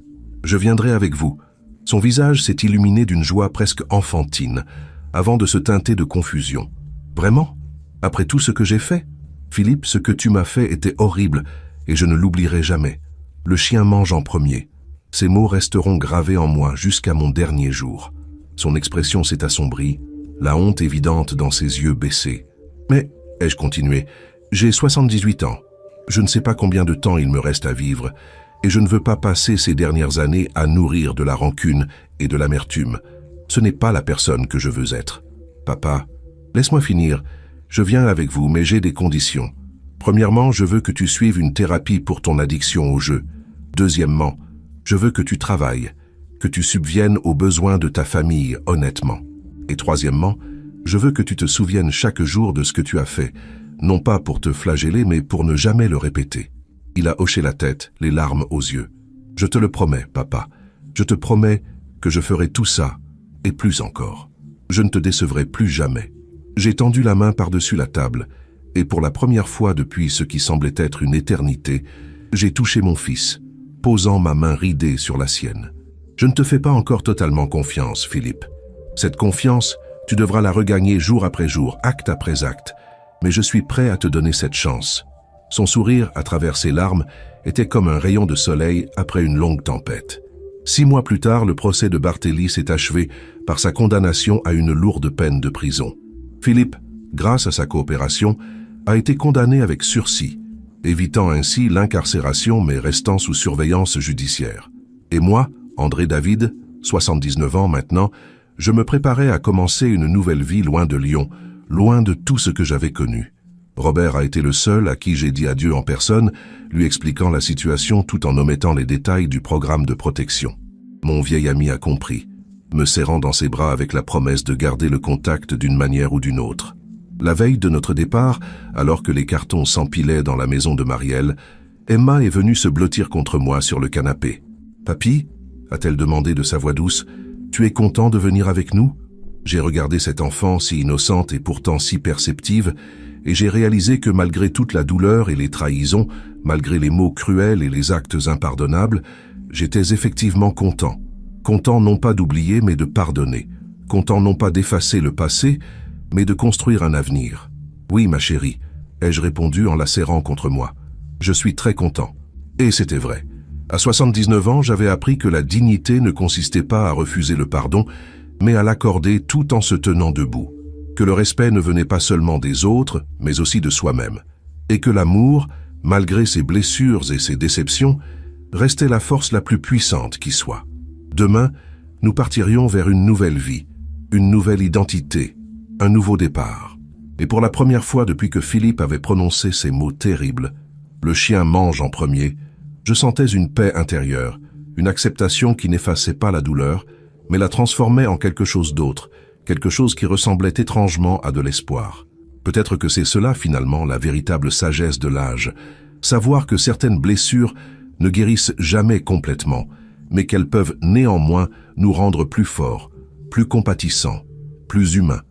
je viendrai avec vous. Son visage s'est illuminé d'une joie presque enfantine, avant de se teinter de confusion. Vraiment? Après tout ce que j'ai fait? Philippe, ce que tu m'as fait était horrible, et je ne l'oublierai jamais. Le chien mange en premier. Ces mots resteront gravés en moi jusqu'à mon dernier jour. Son expression s'est assombrie, la honte évidente dans ses yeux baissés. Mais, ai-je continué, j'ai 78 ans. Je ne sais pas combien de temps il me reste à vivre, et je ne veux pas passer ces dernières années à nourrir de la rancune et de l'amertume. Ce n'est pas la personne que je veux être. Papa, laisse-moi finir. Je viens avec vous, mais j'ai des conditions. Premièrement, je veux que tu suives une thérapie pour ton addiction au jeu. Deuxièmement, je veux que tu travailles, que tu subviennes aux besoins de ta famille honnêtement. Et troisièmement, je veux que tu te souviennes chaque jour de ce que tu as fait, non pas pour te flageller, mais pour ne jamais le répéter. Il a hoché la tête, les larmes aux yeux. Je te le promets, papa. Je te promets que je ferai tout ça, et plus encore. Je ne te décevrai plus jamais. J'ai tendu la main par-dessus la table, et pour la première fois depuis ce qui semblait être une éternité, j'ai touché mon fils, posant ma main ridée sur la sienne. Je ne te fais pas encore totalement confiance, Philippe. Cette confiance, tu devras la regagner jour après jour, acte après acte, mais je suis prêt à te donner cette chance. Son sourire, à travers ses larmes, était comme un rayon de soleil après une longue tempête. 6 mois plus tard, le procès de Barthélie s'est achevé par sa condamnation à une lourde peine de prison. Philippe, grâce à sa coopération, a été condamné avec sursis, évitant ainsi l'incarcération mais restant sous surveillance judiciaire. Et moi, André David, 79 ans maintenant, je me préparais à commencer une nouvelle vie loin de Lyon, loin de tout ce que j'avais connu. Robert a été le seul à qui j'ai dit adieu en personne, lui expliquant la situation tout en omettant les détails du programme de protection. Mon vieil ami a compris, me serrant dans ses bras avec la promesse de garder le contact d'une manière ou d'une autre. La veille de notre départ, alors que les cartons s'empilaient dans la maison de Marielle, Emma est venue se blottir contre moi sur le canapé. « Papy » a-t-elle demandé de sa voix douce, « tu es content de venir avec nous ?» J'ai regardé cette enfant si innocente et pourtant si perceptive, et j'ai réalisé que malgré toute la douleur et les trahisons, malgré les mots cruels et les actes impardonnables, j'étais effectivement content. Content non pas d'oublier, mais de pardonner. Content non pas d'effacer le passé, mais de construire un avenir. « Oui, ma chérie », ai-je répondu en la serrant contre moi. « Je suis très content. » Et c'était vrai. À 79 ans, j'avais appris que la dignité ne consistait pas à refuser le pardon, mais à l'accorder tout en se tenant debout. Que le respect ne venait pas seulement des autres, mais aussi de soi-même. Et que l'amour, malgré ses blessures et ses déceptions, restait la force la plus puissante qui soit. Demain, nous partirions vers une nouvelle vie, une nouvelle identité, un nouveau départ. Et pour la première fois depuis que Philippe avait prononcé ces mots terribles, « Le chien mange en premier », je sentais une paix intérieure, une acceptation qui n'effaçait pas la douleur, mais la transformait en quelque chose d'autre, quelque chose qui ressemblait étrangement à de l'espoir. Peut-être que c'est cela finalement la véritable sagesse de l'âge, savoir que certaines blessures ne guérissent jamais complètement, mais qu'elles peuvent néanmoins nous rendre plus forts, plus compatissants, plus humains.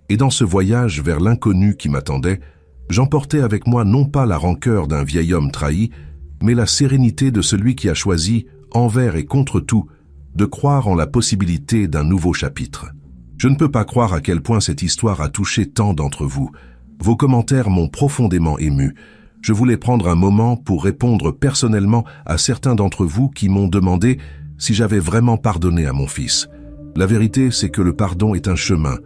Et dans ce voyage vers l'inconnu qui m'attendait, j'emportais avec moi non pas la rancœur d'un vieil homme trahi, mais la sérénité de celui qui a choisi, envers et contre tout, de croire en la possibilité d'un nouveau chapitre. Je ne peux pas croire à quel point cette histoire a touché tant d'entre vous. Vos commentaires m'ont profondément ému. Je voulais prendre un moment pour répondre personnellement à certains d'entre vous qui m'ont demandé si j'avais vraiment pardonné à mon fils. La vérité, c'est que le pardon est un chemin,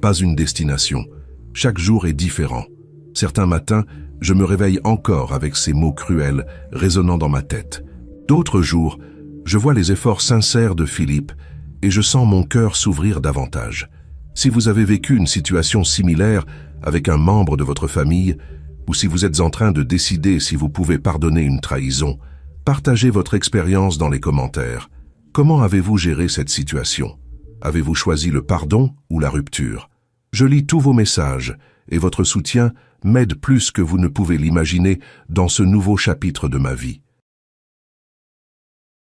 pas une destination. Chaque jour est différent. Certains matins, je me réveille encore avec ces mots cruels résonnant dans ma tête. D'autres jours, je vois les efforts sincères de Philippe et je sens mon cœur s'ouvrir davantage. Si vous avez vécu une situation similaire, avec un membre de votre famille, ou si vous êtes en train de décider si vous pouvez pardonner une trahison, partagez votre expérience dans les commentaires. Comment avez-vous géré cette situation? Avez-vous choisi le pardon ou la rupture? Je lis tous vos messages et votre soutien m'aide plus que vous ne pouvez l'imaginer dans ce nouveau chapitre de ma vie.